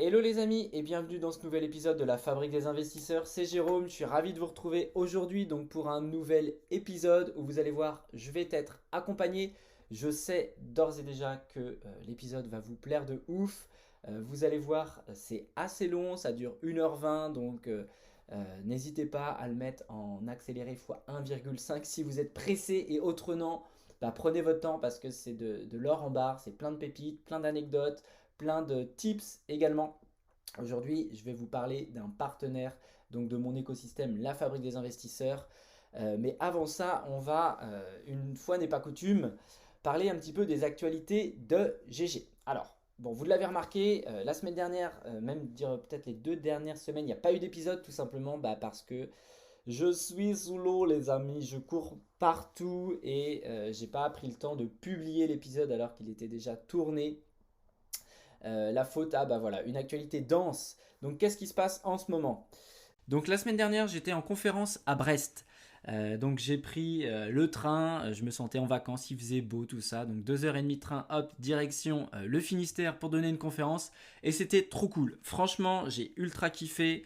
Hello les amis et bienvenue dans ce nouvel épisode de la Fabrique des investisseurs. C'est Jérôme, je suis ravi de vous retrouver aujourd'hui donc pour un nouvel épisode où vous allez voir, je vais être accompagné. Je sais d'ores et déjà que l'épisode va vous plaire de ouf. Vous allez voir, c'est assez long, ça dure 1h20 donc n'hésitez pas à le mettre en accéléré x 1,5 si vous êtes pressé et autrement, prenez votre temps parce que c'est de l'or en barre, c'est plein de pépites, plein d'anecdotes, plein de tips également. Aujourd'hui, je vais vous parler d'un partenaire donc de mon écosystème, la Fabrique des investisseurs. Mais avant ça, on va, une fois n'est pas coutume, parler un petit peu des actualités de GG. Alors, bon, vous l'avez remarqué, la semaine dernière, même dire peut-être les 2 dernières semaines, il n'y a pas eu d'épisode tout simplement parce que je suis sous l'eau les amis, je cours partout et j'ai pas pris le temps de publier l'épisode alors qu'il était déjà tourné. La faute à voilà, une actualité dense. Donc qu'est-ce qui se passe en ce moment? Donc la semaine dernière, j'étais en conférence à Brest. Donc j'ai pris le train, je me sentais en vacances, il faisait beau, tout ça. Donc 2h30 de train, hop, direction le Finistère pour donner une conférence. Et c'était trop cool. Franchement, j'ai ultra kiffé.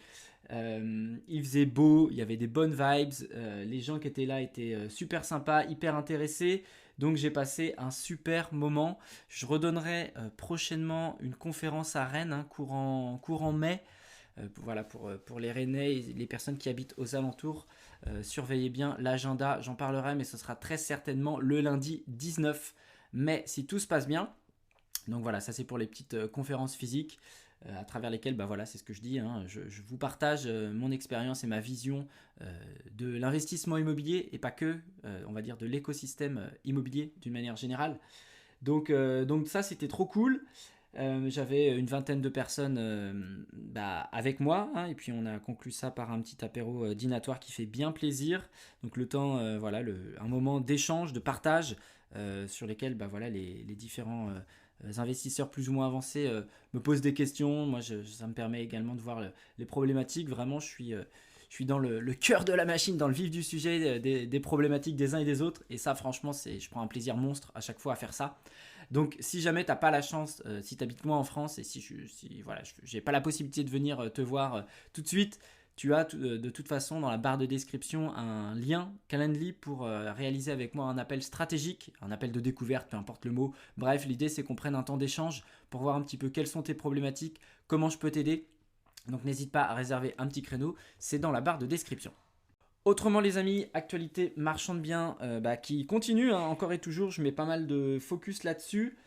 Il faisait beau, il y avait des bonnes vibes. Les gens qui étaient là étaient super sympas, hyper intéressés. Donc j'ai passé un super moment. Je redonnerai prochainement une conférence à Rennes, hein, courant mai. Voilà, pour les Rennais et les personnes qui habitent aux alentours, surveillez bien l'agenda, j'en parlerai, mais ce sera très certainement le lundi 19 mai si tout se passe bien. Donc voilà, ça c'est pour les petites conférences physiques à travers lesquelles, voilà, c'est ce que je dis, hein, je vous partage mon expérience et ma vision de l'investissement immobilier et pas que, on va dire, de l'écosystème immobilier d'une manière générale. Donc ça c'était trop cool. J'avais une vingtaine de personnes avec moi, hein, et puis on a conclu ça par un petit apéro dînatoire qui fait bien plaisir. Donc le temps, voilà, un moment d'échange, de partage sur lesquels voilà, les différents investisseurs plus ou moins avancés me posent des questions. Moi, ça me permet également de voir les problématiques. Vraiment, je suis dans le cœur de la machine, dans le vif du sujet des problématiques des uns et des autres. Et ça, franchement, je prends un plaisir monstre à chaque fois à faire ça. Donc, si jamais tu n'as pas la chance, si tu habites loin en France et si voilà, je n'ai pas la possibilité de venir te voir tout de suite, tu as de toute façon dans la barre de description un lien Calendly pour réaliser avec moi un appel stratégique, un appel de découverte, peu importe le mot. Bref, l'idée c'est qu'on prenne un temps d'échange pour voir un petit peu quelles sont tes problématiques, comment je peux t'aider. Donc n'hésite pas à réserver un petit créneau, c'est dans la barre de description. Autrement les amis, actualité marchand de biens qui continue, hein, encore et toujours, je mets pas mal de focus là-dessus.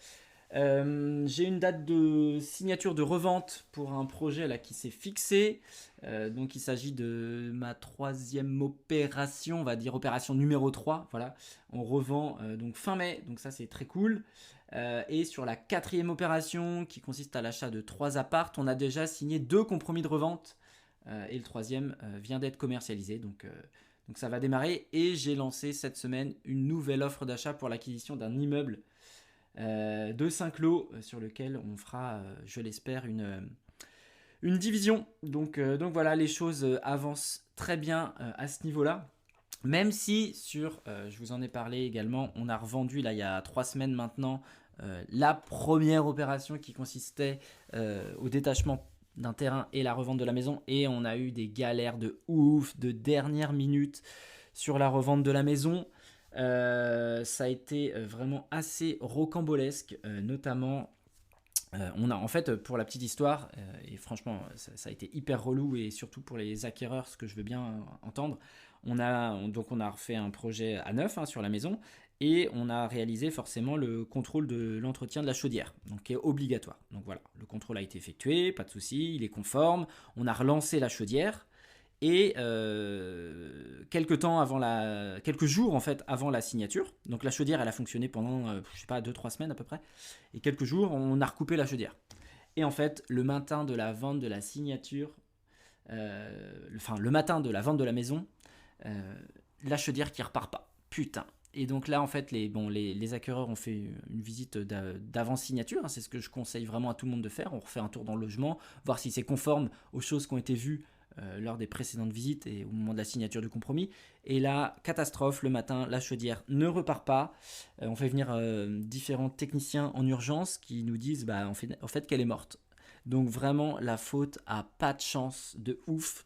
J'ai une date de signature de revente pour un projet là, qui s'est fixé. Donc il s'agit de ma troisième opération, on va dire opération numéro 3. Voilà. On revend donc fin mai, donc ça c'est très cool. Et sur la quatrième opération qui consiste à l'achat de 3 appartes, on a déjà signé 2 compromis de revente. Et le troisième vient d'être commercialisé. Donc ça va démarrer. Et j'ai lancé cette semaine une nouvelle offre d'achat pour l'acquisition d'un immeuble de 5 lots sur lequel on fera, je l'espère, une division. Donc voilà, les choses avancent très bien à ce niveau-là. Même si je vous en ai parlé également, on a revendu là il y a 3 semaines maintenant la première opération qui consistait au détachement d'un terrain et la revente de la maison, et on a eu des galères de ouf, de dernière minute sur la revente de la maison. Ça a été vraiment assez rocambolesque, notamment on a en fait, pour la petite histoire, et franchement ça a été hyper relou, et surtout pour les acquéreurs, ce que je veux bien entendre, on a refait un projet à neuf, hein, sur la maison, et on a réalisé forcément le contrôle de l'entretien de la chaudière, donc qui est obligatoire. Donc voilà, le contrôle a été effectué, pas de souci, il est conforme, on a relancé la chaudière. Et quelques jours en fait avant la signature, donc la chaudière elle a fonctionné pendant je sais pas 2-3 semaines à peu près, et quelques jours on a recoupé la chaudière. Et en fait le matin de la vente de la signature, le matin de la vente de la maison, la chaudière qui repart pas. Putain. Et donc là en fait les acquéreurs ont fait une visite d'avant signature, hein, c'est ce que je conseille vraiment à tout le monde de faire. On refait un tour dans le logement, voir si c'est conforme aux choses qui ont été vues lors des précédentes visites et au moment de la signature du compromis. Et là, catastrophe, le matin, la chaudière ne repart pas. On fait venir différents techniciens en urgence qui nous disent en fait qu'elle est morte. Donc vraiment, la faute a pas de chance de ouf.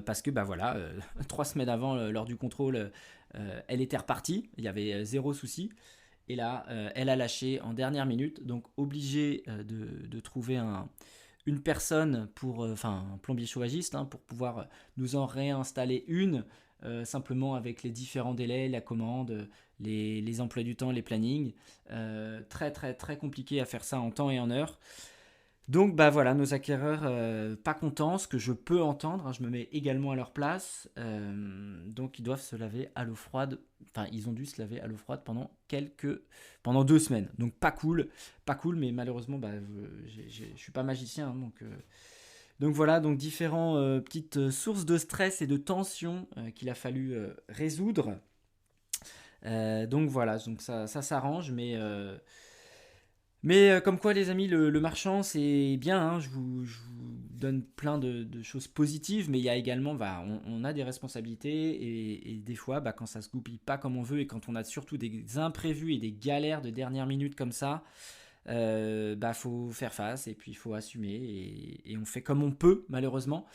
Parce que bah voilà, 3 semaines avant, lors du contrôle, elle était repartie, il y avait zéro souci. Et là, elle a lâché en dernière minute, donc obligé de trouver une personne pour, enfin un plombier chauffagiste, hein, pour pouvoir nous en réinstaller une, simplement avec les différents délais, la commande, les emplois du temps, les plannings. Très très très compliqué à faire ça en temps et en heure. Donc bah voilà, nos acquéreurs pas contents, ce que je peux entendre, hein, je me mets également à leur place. Donc ils doivent se laver à l'eau froide, enfin ils ont dû se laver à l'eau froide pendant 2 semaines. Donc pas cool, mais malheureusement bah, je suis pas magicien, hein, donc voilà, donc différentes petites sources de stress et de tension qu'il a fallu résoudre. Donc voilà, donc ça s'arrange, mais comme quoi, les amis, le marchand, c'est bien, hein, je vous donne plein de choses positives, mais il y a également, bah, on a des responsabilités et des fois, bah, quand ça se goupille pas comme on veut et quand on a surtout des imprévus et des galères de dernière minute comme ça, bah, faut faire face et puis il faut assumer et on fait comme on peut, malheureusement.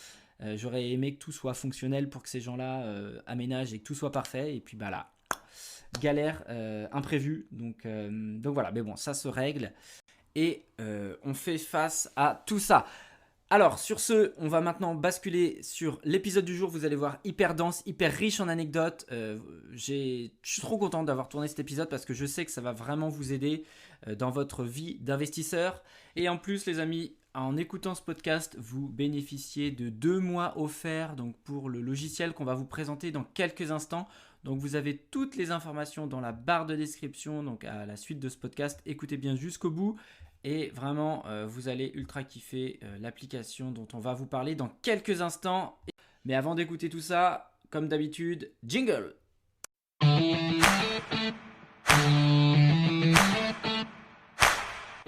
J'aurais aimé que tout soit fonctionnel pour que ces gens-là aménagent et que tout soit parfait, et puis bah là, galère imprévue. Donc voilà, mais bon, ça se règle et on fait face à tout ça. Alors, sur ce, on va maintenant basculer sur l'épisode du jour. Vous allez voir, hyper dense, hyper riche en anecdotes. Je suis trop content d'avoir tourné cet épisode parce que je sais que ça va vraiment vous aider dans votre vie d'investisseur. Et en plus, les amis, en écoutant ce podcast, vous bénéficiez de 2 mois offerts, donc pour le logiciel qu'on va vous présenter dans quelques instants. Donc vous avez toutes les informations dans la barre de description, donc à la suite de ce podcast. Écoutez bien jusqu'au bout. Et vraiment, vous allez ultra kiffer l'application dont on va vous parler dans quelques instants. Mais avant d'écouter tout ça, comme d'habitude, jingle!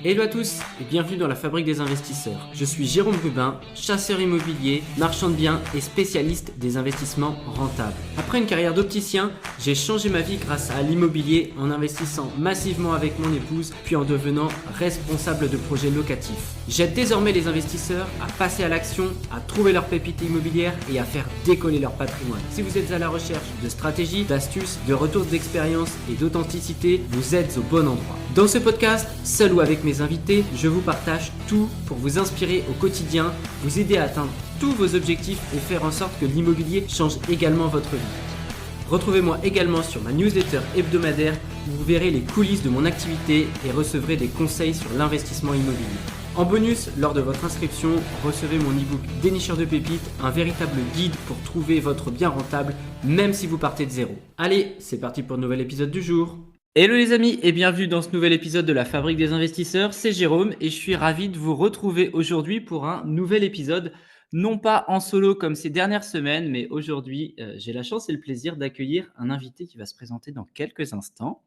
Hello à tous et bienvenue dans la Fabrique des investisseurs. Je suis Jérôme Rubin, chasseur immobilier, marchand de biens et spécialiste des investissements rentables. Après une carrière d'opticien, j'ai changé ma vie grâce à l'immobilier en investissant massivement avec mon épouse puis en devenant responsable de projets locatifs. J'aide désormais les investisseurs à passer à l'action, à trouver leur pépite immobilière et à faire décoller leur patrimoine. Si vous êtes à la recherche de stratégies, d'astuces, de retours d'expérience et d'authenticité, vous êtes au bon endroit. Dans ce podcast, seul ou avec mes invités, je vous partage tout pour vous inspirer au quotidien, vous aider à atteindre tous vos objectifs et faire en sorte que l'immobilier change également votre vie. Retrouvez-moi également sur ma newsletter hebdomadaire où vous verrez les coulisses de mon activité et recevrez des conseils sur l'investissement immobilier. En bonus, lors de votre inscription, recevez mon e-book Dénicheur de pépites, un véritable guide pour trouver votre bien rentable, même si vous partez de zéro. Allez, c'est parti pour le nouvel épisode du jour. Hello les amis et bienvenue dans ce nouvel épisode de la Fabrique des investisseurs, c'est Jérôme et je suis ravi de vous retrouver aujourd'hui pour un nouvel épisode, non pas en solo comme ces dernières semaines, mais aujourd'hui j'ai la chance et le plaisir d'accueillir un invité qui va se présenter dans quelques instants.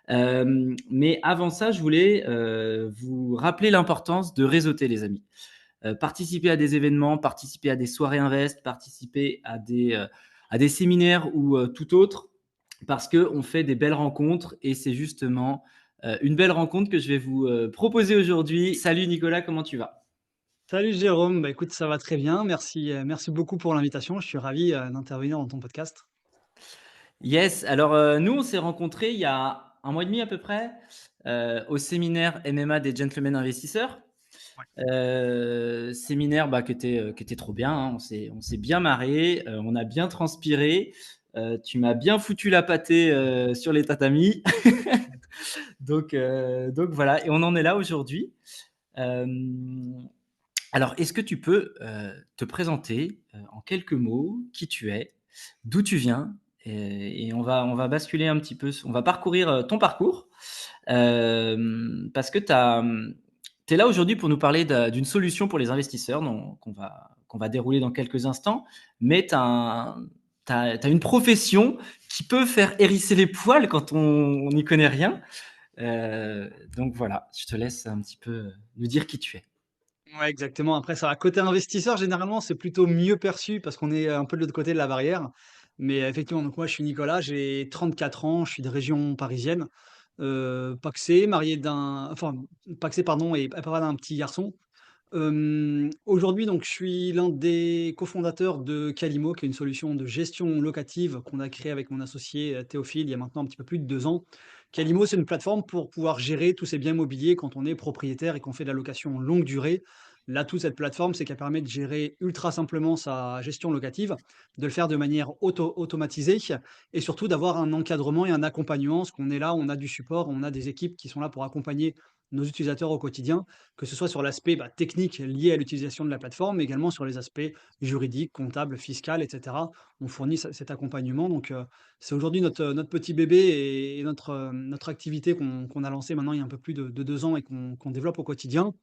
Mais avant ça, je voulais vous rappeler l'importance de réseauter les amis. Participer à des événements, participer à des soirées invest, participer à des séminaires ou tout autre, parce qu'on fait des belles rencontres et c'est justement une belle rencontre que je vais vous proposer aujourd'hui. Salut Nicolas, comment tu vas? Salut Jérôme, bah écoute, ça va très bien. Merci, merci beaucoup pour l'invitation. Je suis ravi, d'intervenir dans ton podcast. Yes, alors nous on s'est rencontrés il y a un mois et demi à peu près au séminaire MMA des Gentlemen Investisseurs. Ouais. Séminaire bah, qui était trop bien, hein. On s'est bien marré, on a bien transpiré. Tu m'as bien foutu la pâtée sur les tatamis. Donc voilà, et on en est là aujourd'hui. Euh, alors, est-ce que tu peux te présenter en quelques mots qui tu es, d'où tu viens, et on va basculer un petit peu, on va parcourir ton parcours, parce que tu es là aujourd'hui pour nous parler d'une solution pour les investisseurs qu'on va dérouler dans quelques instants, mais tu as une profession qui peut faire hérisser les poils quand on n'y connaît rien. Donc voilà, je te laisse un petit peu nous dire qui tu es. Ouais, exactement. Après ça, côté investisseur, généralement, c'est plutôt mieux perçu parce qu'on est un peu de l'autre côté de la barrière. Mais effectivement, donc moi, je suis Nicolas, j'ai 34 ans, je suis de région parisienne, pacsé, marié d'un enfin, pacsé, pardon, et papa d'un petit garçon. Aujourd'hui, donc, je suis l'un des cofondateurs de Calimo, qui est une solution de gestion locative qu'on a créée avec mon associé, Théophile, il y a maintenant un petit peu plus de 2 ans. Calimo, c'est une plateforme pour pouvoir gérer tous ces biens immobiliers quand on est propriétaire et qu'on fait de la location longue durée. L'atout de cette plateforme, c'est qu'elle permet de gérer ultra simplement sa gestion locative, de le faire de manière automatisée et surtout d'avoir un encadrement et un accompagnement. Parce qu'on est là, on a du support, on a des équipes qui sont là pour accompagner nos utilisateurs au quotidien, que ce soit sur l'aspect, technique lié à l'utilisation de la plateforme, mais également sur les aspects juridiques, comptables, fiscales, et cetera. On fournit cet accompagnement, donc c'est aujourd'hui notre petit bébé et notre activité qu'on a lancée maintenant il y a un peu plus de 2 ans et qu'on développe au quotidien.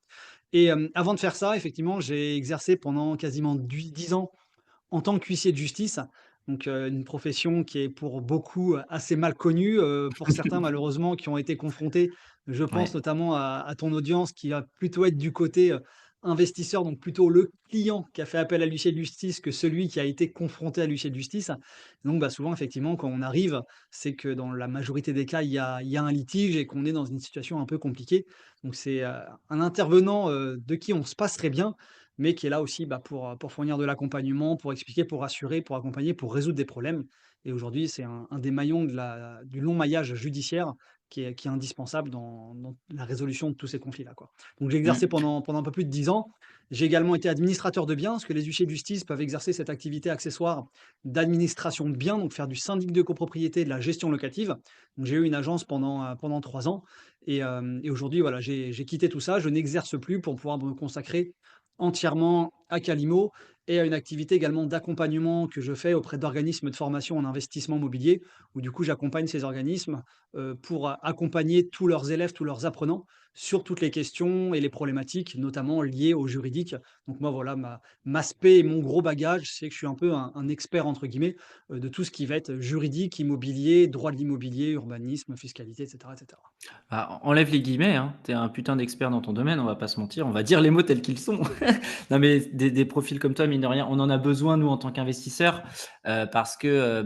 Et avant de faire ça, effectivement, j'ai exercé pendant quasiment 10 ans en tant qu'huissier de justice, donc une profession qui est pour beaucoup assez mal connue, pour certains malheureusement qui ont été confrontés, je pense Ouais. notamment à ton audience qui va plutôt être du côté, investisseur, donc plutôt le client qui a fait appel à l'huissier de justice que celui qui a été confronté à l'huissier de justice. Donc souvent effectivement quand on arrive, c'est que dans la majorité des cas, il y a un litige et qu'on est dans une situation un peu compliquée. Donc c'est, un intervenant, de qui on se passerait bien, mais qui est là aussi, pour fournir de l'accompagnement, pour expliquer, pour rassurer, pour accompagner, pour résoudre des problèmes. Et aujourd'hui, c'est un des maillons du long maillage judiciaire qui est indispensable dans la résolution de tous ces conflits-là, quoi. Donc j'ai exercé Mmh. pendant un peu plus de 10 ans. J'ai également été administrateur de biens, parce que les huissiers de justice peuvent exercer cette activité accessoire d'administration de biens, donc faire du syndic de copropriété, de la gestion locative. Donc j'ai eu une agence pendant 3 ans et aujourd'hui, voilà, j'ai quitté tout ça. Je n'exerce plus pour pouvoir me consacrer entièrement à Calimo et à une activité également d'accompagnement que je fais auprès d'organismes de formation en investissement immobilier, où du coup j'accompagne ces organismes pour accompagner tous leurs élèves, tous leurs apprenants sur toutes les questions et les problématiques, notamment liées au juridique. Donc moi, voilà, ma spé et mon gros bagage, c'est que je suis un peu un expert, entre guillemets, de tout ce qui va être juridique, immobilier, droit de l'immobilier, urbanisme, fiscalité, etc., etc. Bah, enlève les guillemets, hein, tu es un putain d'expert dans ton domaine, on va pas se mentir, on va dire les mots tels qu'ils sont. Non, mais des profils comme toi, mine de rien, on en a besoin, nous, en tant qu'investisseurs, parce que,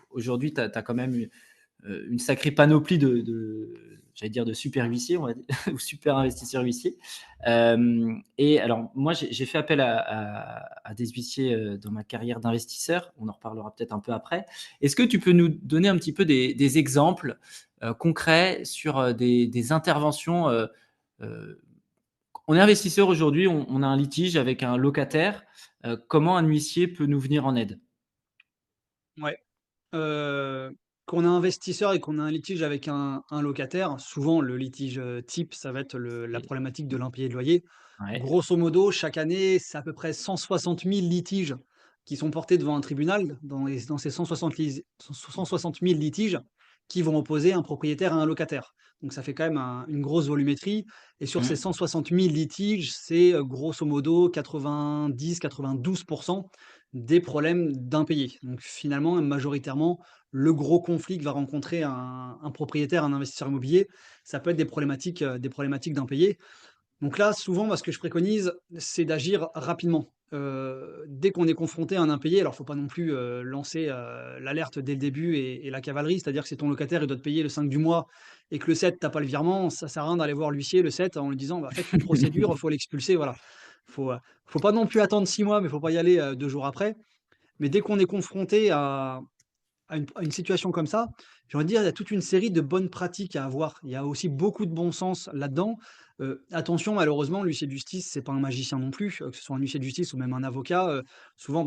aujourd'hui, tu as quand même une sacrée panoplie j'allais dire de super huissiers, on va dire, ou super investisseurs huissiers. Et alors, moi, j'ai fait appel à des huissiers dans ma carrière d'investisseur. On en reparlera peut-être un peu après. Est-ce que tu peux nous donner un petit peu des exemples concrets sur des interventions on est investisseur aujourd'hui, on a un litige avec un locataire. Comment un huissier peut nous venir en aide? Ouais. Qu'on a un investisseur et qu'on a un litige avec un locataire, souvent le litige, type, ça va être la Et problématique de l'impayé de loyer. ouais. Grosso modo, chaque année, c'est à peu près 160 000 litiges qui sont portés devant un tribunal. Dans ces 160 000 litiges qui vont opposer un propriétaire à un locataire. Donc ça fait quand même une grosse volumétrie et sur ces Mmh. 160 000 litiges, c'est, grosso modo 90-92 des problèmes d'impayés. Donc finalement, majoritairement, le gros conflit que va rencontrer un propriétaire, un investisseur immobilier, ça peut être des problématiques d'impayés. Donc là, souvent, moi, ce que je préconise, c'est d'agir rapidement. Dès qu'on est confronté à un impayé, alors faut pas non plus, lancer, l'alerte dès le début et la cavalerie. C'est-à-dire que si ton locataire, il doit te payer le 5 du mois et que le 7 tu pas le virement, ça sert à rien d'aller voir l'huissier le 7 en lui disant: «Bah, faites une procédure, il faut l'expulser», voilà. Faut, heu, faut pas non plus attendre 6 mois, mais faut pas y aller, 2 jours après. Mais dès qu'on est confronté à une situation comme ça, j'ai envie de dire, il y a toute une série de bonnes pratiques à avoir. Il y a aussi beaucoup de bon sens là-dedans. Attention, malheureusement, l'huissier de justice, c'est pas un magicien non plus, que ce soit un huissier de justice ou même un avocat, souvent,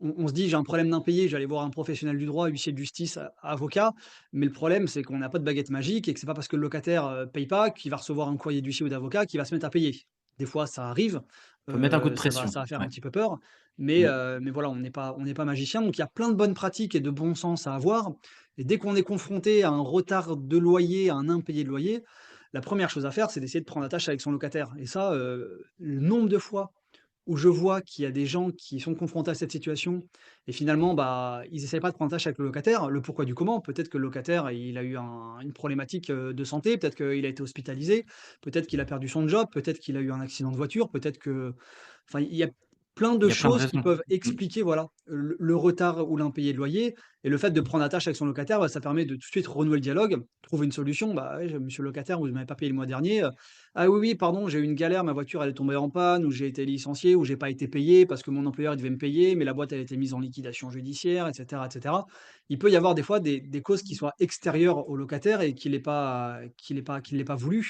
on se dit: «J'ai un problème d'impayé, je vais aller voir un professionnel du droit, huissier de justice, avocat». Mais le problème, c'est qu'on n'a pas de baguette magique et que c'est pas parce que le locataire, paye pas, qu'il va recevoir un courrier d'huissier ou d'avocat, qu'il va se mettre à payer. Des fois, ça arrive, Faut mettre un coup de ça va pression. ça va faire un Ouais. petit peu peur, mais Mmh. mais voilà, on n'est pas magicien, donc il y a plein de bonnes pratiques et de bon sens à avoir et dès qu'on est confronté à un retard de loyer, à un impayé de loyer, la première chose à faire, c'est d'essayer de prendre attache avec son locataire et ça, le nombre de fois où je vois qu'il y a des gens qui sont confrontés à cette situation et finalement, ils essayent pas de prendre attache avec le locataire. Le pourquoi du comment, peut-être que le locataire, il a eu une problématique, de santé, peut-être qu'il a été hospitalisé, peut-être qu'il a perdu son job, peut-être qu'il a eu un accident de voiture, peut-être que enfin, il y a plein Il de y a plein de choses qui raisons. peuvent Mmh. expliquer, voilà, le retard ou l'impayé de loyer et le fait de prendre attache avec son locataire, bah, ça permet de tout de suite renouer le dialogue, trouver une solution. «Bah, ouais, monsieur le locataire, vous ne m'avez pas payé le mois dernier, Ah oui, oui, pardon, j'ai eu une galère, ma voiture elle est tombée en panne ou j'ai été licencié ou j'ai pas été payé parce que mon employeur il devait me payer, mais la boîte elle a été mise en liquidation judiciaire» et cetera et cetera. Il peut y avoir des fois des causes qui soient extérieures au locataire et qu'il ait pas voulu.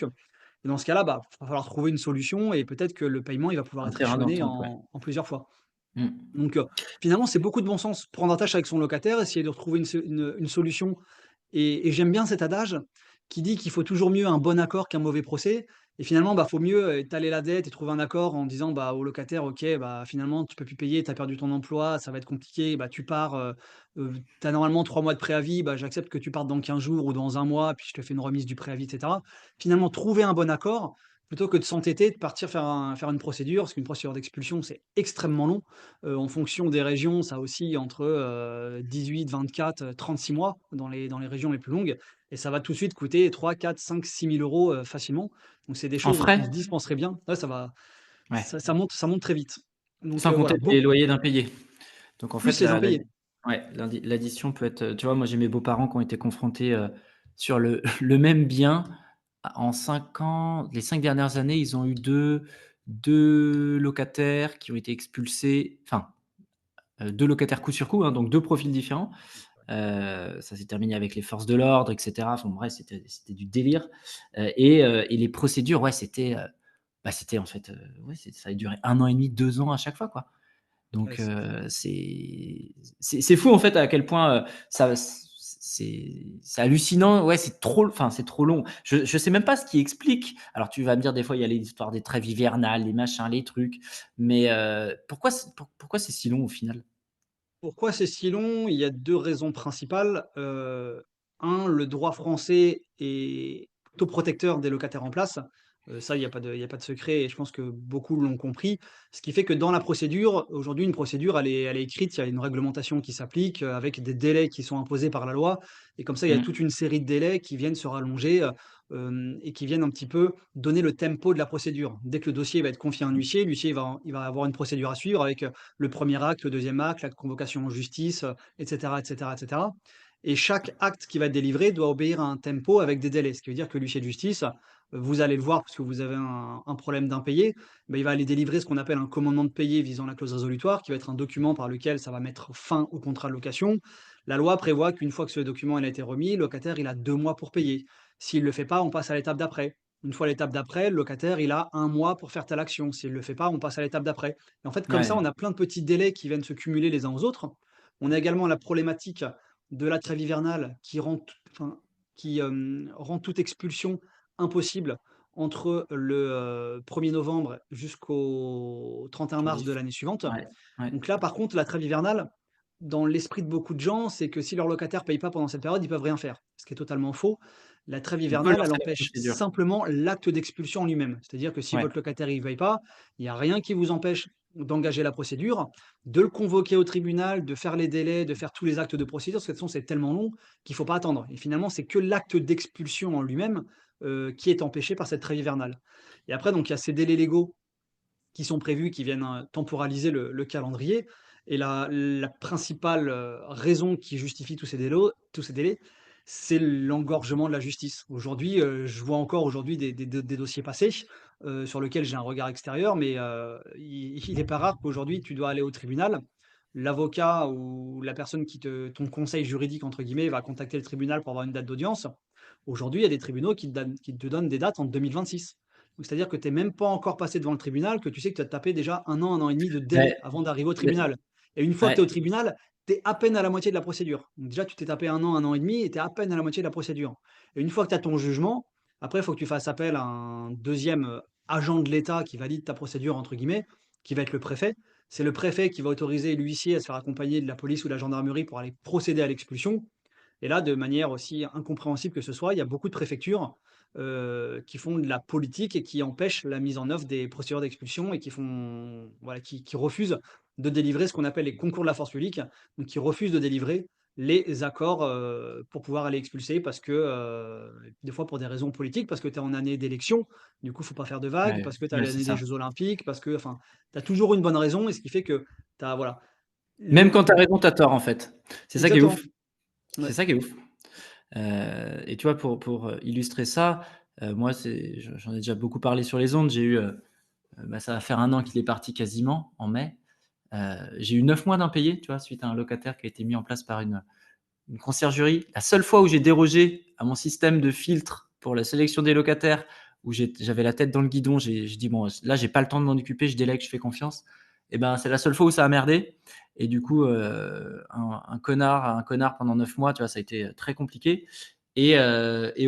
Et dans ce cas-là, bah, va falloir trouver une solution et peut-être que le paiement, il va pouvoir Un être terrain échelonné d'entente, ouais. en plusieurs fois. Mmh. Donc, finalement, c'est beaucoup de bon sens. Prendre attache avec son locataire, essayer de retrouver une solution et j'aime bien cet adage qui dit qu'il faut toujours mieux un bon accord qu'un mauvais procès et finalement, bah, faut mieux, étaler la dette et trouver un accord en disant, bah, au locataire: «OK, bah, finalement, tu peux plus payer, tu as perdu ton emploi, ça va être compliqué, bah, tu pars, tu as normalement 3 mois de préavis, bah, j'accepte que tu partes dans 15 jours ou dans un mois, puis je te fais une remise du préavis» et cetera. Finalement, trouver un bon accord plutôt que de s'entêter, de partir faire une procédure, parce qu'une procédure d'expulsion, c'est extrêmement long. En fonction des régions, ça oscille entre, 18-24, 36 mois dans les régions les plus longues et ça va tout de suite coûter 3 4 5 6 000 €, facilement. Donc c'est des En choses dont on frais? se dispenserait bien. Ouais, Ouais. ça monte très vite. Donc Sans compter voilà, les beaucoup loyers d'impayés. Donc en plus fait, les impayés. l'addition peut être, tu vois, moi j'ai mes beaux-parents qui ont été confrontés, sur le le même bien. En 5 ans, les 5 dernières années, ils ont eu deux locataires qui ont été expulsés, enfin, 2 locataires coup sur coup, hein, donc 2 profils différents. Ça s'est terminé avec les forces de l'ordre et cetera. Enfin bref, c'était du délire, et les procédures, ouais, c'était en fait, ouais, ça a duré 1 an et demi, 2 ans à chaque fois, quoi. Ouais, Donc c'est fou en fait à quel point, c'est hallucinant. Ouais, c'est trop, enfin, c'est trop long. Je sais même pas ce qui explique. Alors tu vas me dire des fois il y a l'histoire des trêves hivernales, les machins, les trucs, mais pourquoi c'est si long au final? Pourquoi c'est si long? Il y a 2 raisons principales. 1, le droit français est plutôt protecteur des locataires en place. Ça, il y a pas de secret et je pense que beaucoup l'ont compris. Ce qui fait que dans la procédure, aujourd'hui, une procédure, elle est écrite, il y a une réglementation qui s'applique, avec des délais qui sont imposés par la loi et comme ça, il y a toute Mmh. une série de délais qui viennent se rallonger, et qui viennent un petit peu donner le tempo de la procédure. Dès que le dossier va être confié à un huissier, l'huissier il va avoir une procédure à suivre avec, le premier acte, le deuxième acte, l'acte de convocation en justice, et cetera, et cetera, et cetera. Et chaque acte qui va être délivré doit obéir à un tempo avec des délais. Ce qui veut dire que l'huissier de justice, vous allez le voir parce que vous avez un problème d'impayé, ben, il va aller délivrer ce qu'on appelle un commandement de payer visant la clause résolutoire, qui va être un document par lequel ça va mettre fin au contrat de location. La loi prévoit qu'une fois que ce document il a été remis, le locataire il a 2 mois pour payer. S'il ne le fait pas, on passe à l'étape d'après. Une fois l'étape d'après, le locataire il a 1 mois pour faire telle action. S'il ne le fait pas, on passe à l'étape d'après. Et en fait, comme ça, Ouais, on a plein de petits délais qui viennent se cumuler les uns aux autres. On a également la problématique de la trêve hivernale qui rend toute expulsion impossible entre le, 1er novembre jusqu'au 31 mars de tardif. l'année suivante. Ouais, ouais. Donc là, par contre, la trêve hivernale, dans l'esprit de beaucoup de gens, c'est que si leur locataire ne paye pas pendant cette période, ils peuvent rien faire. Ce qui est totalement faux. La trêve On peut hivernale, elle lancer la empêche procédure. simplement l'acte d'expulsion en lui-même. C'est-à-dire que si Ouais, votre locataire ne paye pas, il y a rien qui vous empêche d'engager la procédure, de le convoquer au tribunal, de faire les délais, de faire tous les actes de procédure, parce que de toute façon, c'est tellement long qu'il ne faut pas attendre. Et finalement, c'est que l'acte d'expulsion en lui-même, qui est empêché par cette trêve hivernale. Et après, donc, il y a ces délais légaux qui sont prévus, qui viennent, temporaliser le calendrier et la principale, raison qui justifie tous ces délais, c'est l'engorgement de la justice. Aujourd'hui, je vois encore aujourd'hui des dossiers passés, sur lesquels j'ai un regard extérieur, mais il est pas rare qu'aujourd'hui tu dois aller au tribunal. L'avocat ou la personne qui te ton «conseil juridique» entre guillemets, va contacter le tribunal pour avoir une date d'audience. Aujourd'hui, il y a des tribunaux qui te donnent des dates en 2026. Donc c'est-à-dire que tu es même pas encore passé devant le tribunal, que tu sais que tu as tapé déjà 1 an et demi de ouais, délai avant d'arriver au ouais, tribunal. Et une fois que tu es au ouais, tribunal, tu es à peine à la moitié de la procédure. Donc déjà, tu t'es tapé un an et demi et tu es à peine à la moitié de la procédure. Et une fois que tu as ton jugement, après, il faut que tu fasses appel à un deuxième agent de l'État qui valide ta procédure, entre guillemets, qui va être le préfet. C'est le préfet qui va autoriser l'huissier à se faire accompagner de la police ou de la gendarmerie pour aller procéder à l'expulsion. Et là, de manière aussi incompréhensible que ce soit, il y a beaucoup de préfectures, qui font de la politique et qui empêchent la mise en œuvre des procédures d'expulsion et qui font voilà, qui refusent de délivrer ce qu'on appelle les concours de la force publique, donc qui refusent de délivrer les accords, pour pouvoir aller expulser parce que, des fois pour des raisons politiques, parce que tu es en année d'élection, du coup, faut pas faire de vagues, Ouais, parce que tu as ouais, c'est l'année des ça. jeux olympiques, parce que enfin, tu as toujours une bonne raison et ce qui fait que tu as voilà. Même quand tu as Le raison, tu as tort, en fait. C'est ça qui est exactement, ouf. C'est ouais. ça qui est ouf. Et tu vois, pour, illustrer ça, moi, j'en ai déjà beaucoup parlé sur les ondes. J'ai eu, bah, ça va faire 1 an qu'il est parti quasiment, en mai. J'ai eu 9 mois d'impayés, tu vois, suite à un locataire qui a été mis en place par une conciergerie. La seule fois où j'ai dérogé à mon système de filtre pour la sélection des locataires, où j'avais la tête dans le guidon, j'ai dit: «Bon, là, j'ai pas le temps de m'en occuper, je délègue, je fais confiance». Et ben, c'est la seule fois où ça a merdé. Et du coup, un connard pendant 9 mois, tu vois, ça a été très compliqué. Et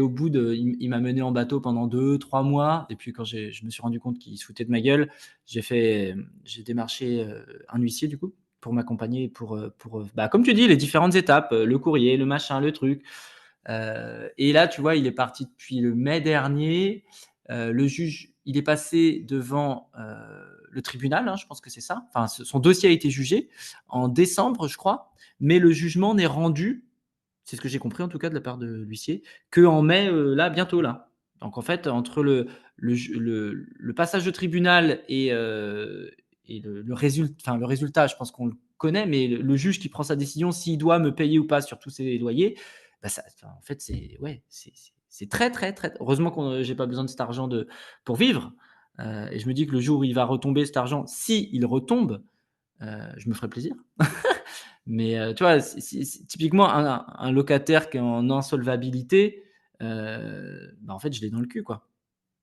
au bout de il m'a mené en bateau pendant 2, 3 mois. Et puis quand je me suis rendu compte qu'il se foutait de ma gueule, j'ai démarché, un huissier du coup, pour m'accompagner, bah, comme tu dis, les différentes étapes, le courrier, le machin, le truc. Et là, tu vois, il est parti depuis le mai dernier. Le juge, il est passé devant, le tribunal, hein, je pense que c'est ça. Enfin, son dossier a été jugé en décembre, je crois, mais le jugement n'est rendu, c'est ce que j'ai compris en tout cas de la part de l'huissier, qu'en mai, là, bientôt là. Donc en fait, entre le passage au tribunal et le résultat, je pense qu'on le connaît, mais le juge qui prend sa décision, s'il doit me payer ou pas sur tous ses loyers, bah ça, enfin, en fait, c'est ouais, c'est très, très, très. Heureusement que j'ai pas besoin de cet argent pour vivre. Et je me dis que le jour où il va retomber cet argent, si il retombe, je me ferai plaisir. Mais tu vois, typiquement un locataire qui est en insolvabilité, bah, en fait, je l'ai dans le cul, quoi.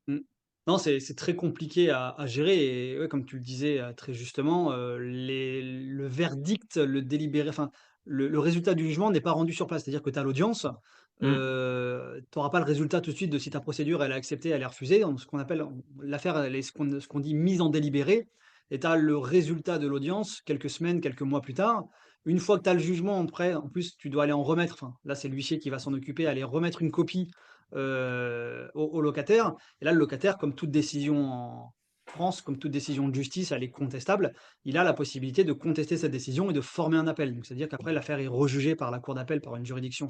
Mmh. Non, c'est très compliqué à gérer et ouais, comme tu le disais, très justement, le verdict, le délibéré, enfin, le résultat du jugement n'est pas rendu sur place. C'est-à-dire que tu as l'audience, Mmh. tu auras pas le résultat tout de suite de si ta procédure elle est acceptée, elle est refusée. Donc ce qu'on appelle l'affaire, elle est ce qu'on dit mise en délibéré et tu as le résultat de l'audience quelques semaines, quelques mois plus tard. Une fois que tu as le jugement après, en plus, tu dois aller en remettre, enfin, là, c'est l'huissier qui va s'en occuper, aller remettre une copie, au locataire. Et là, le locataire, comme toute décision en France, comme toute décision de justice, elle est contestable. Il a la possibilité de contester cette décision et de former un appel. Donc, c'est-à-dire qu'après, l'affaire est rejugée par la cour d'appel, par une juridiction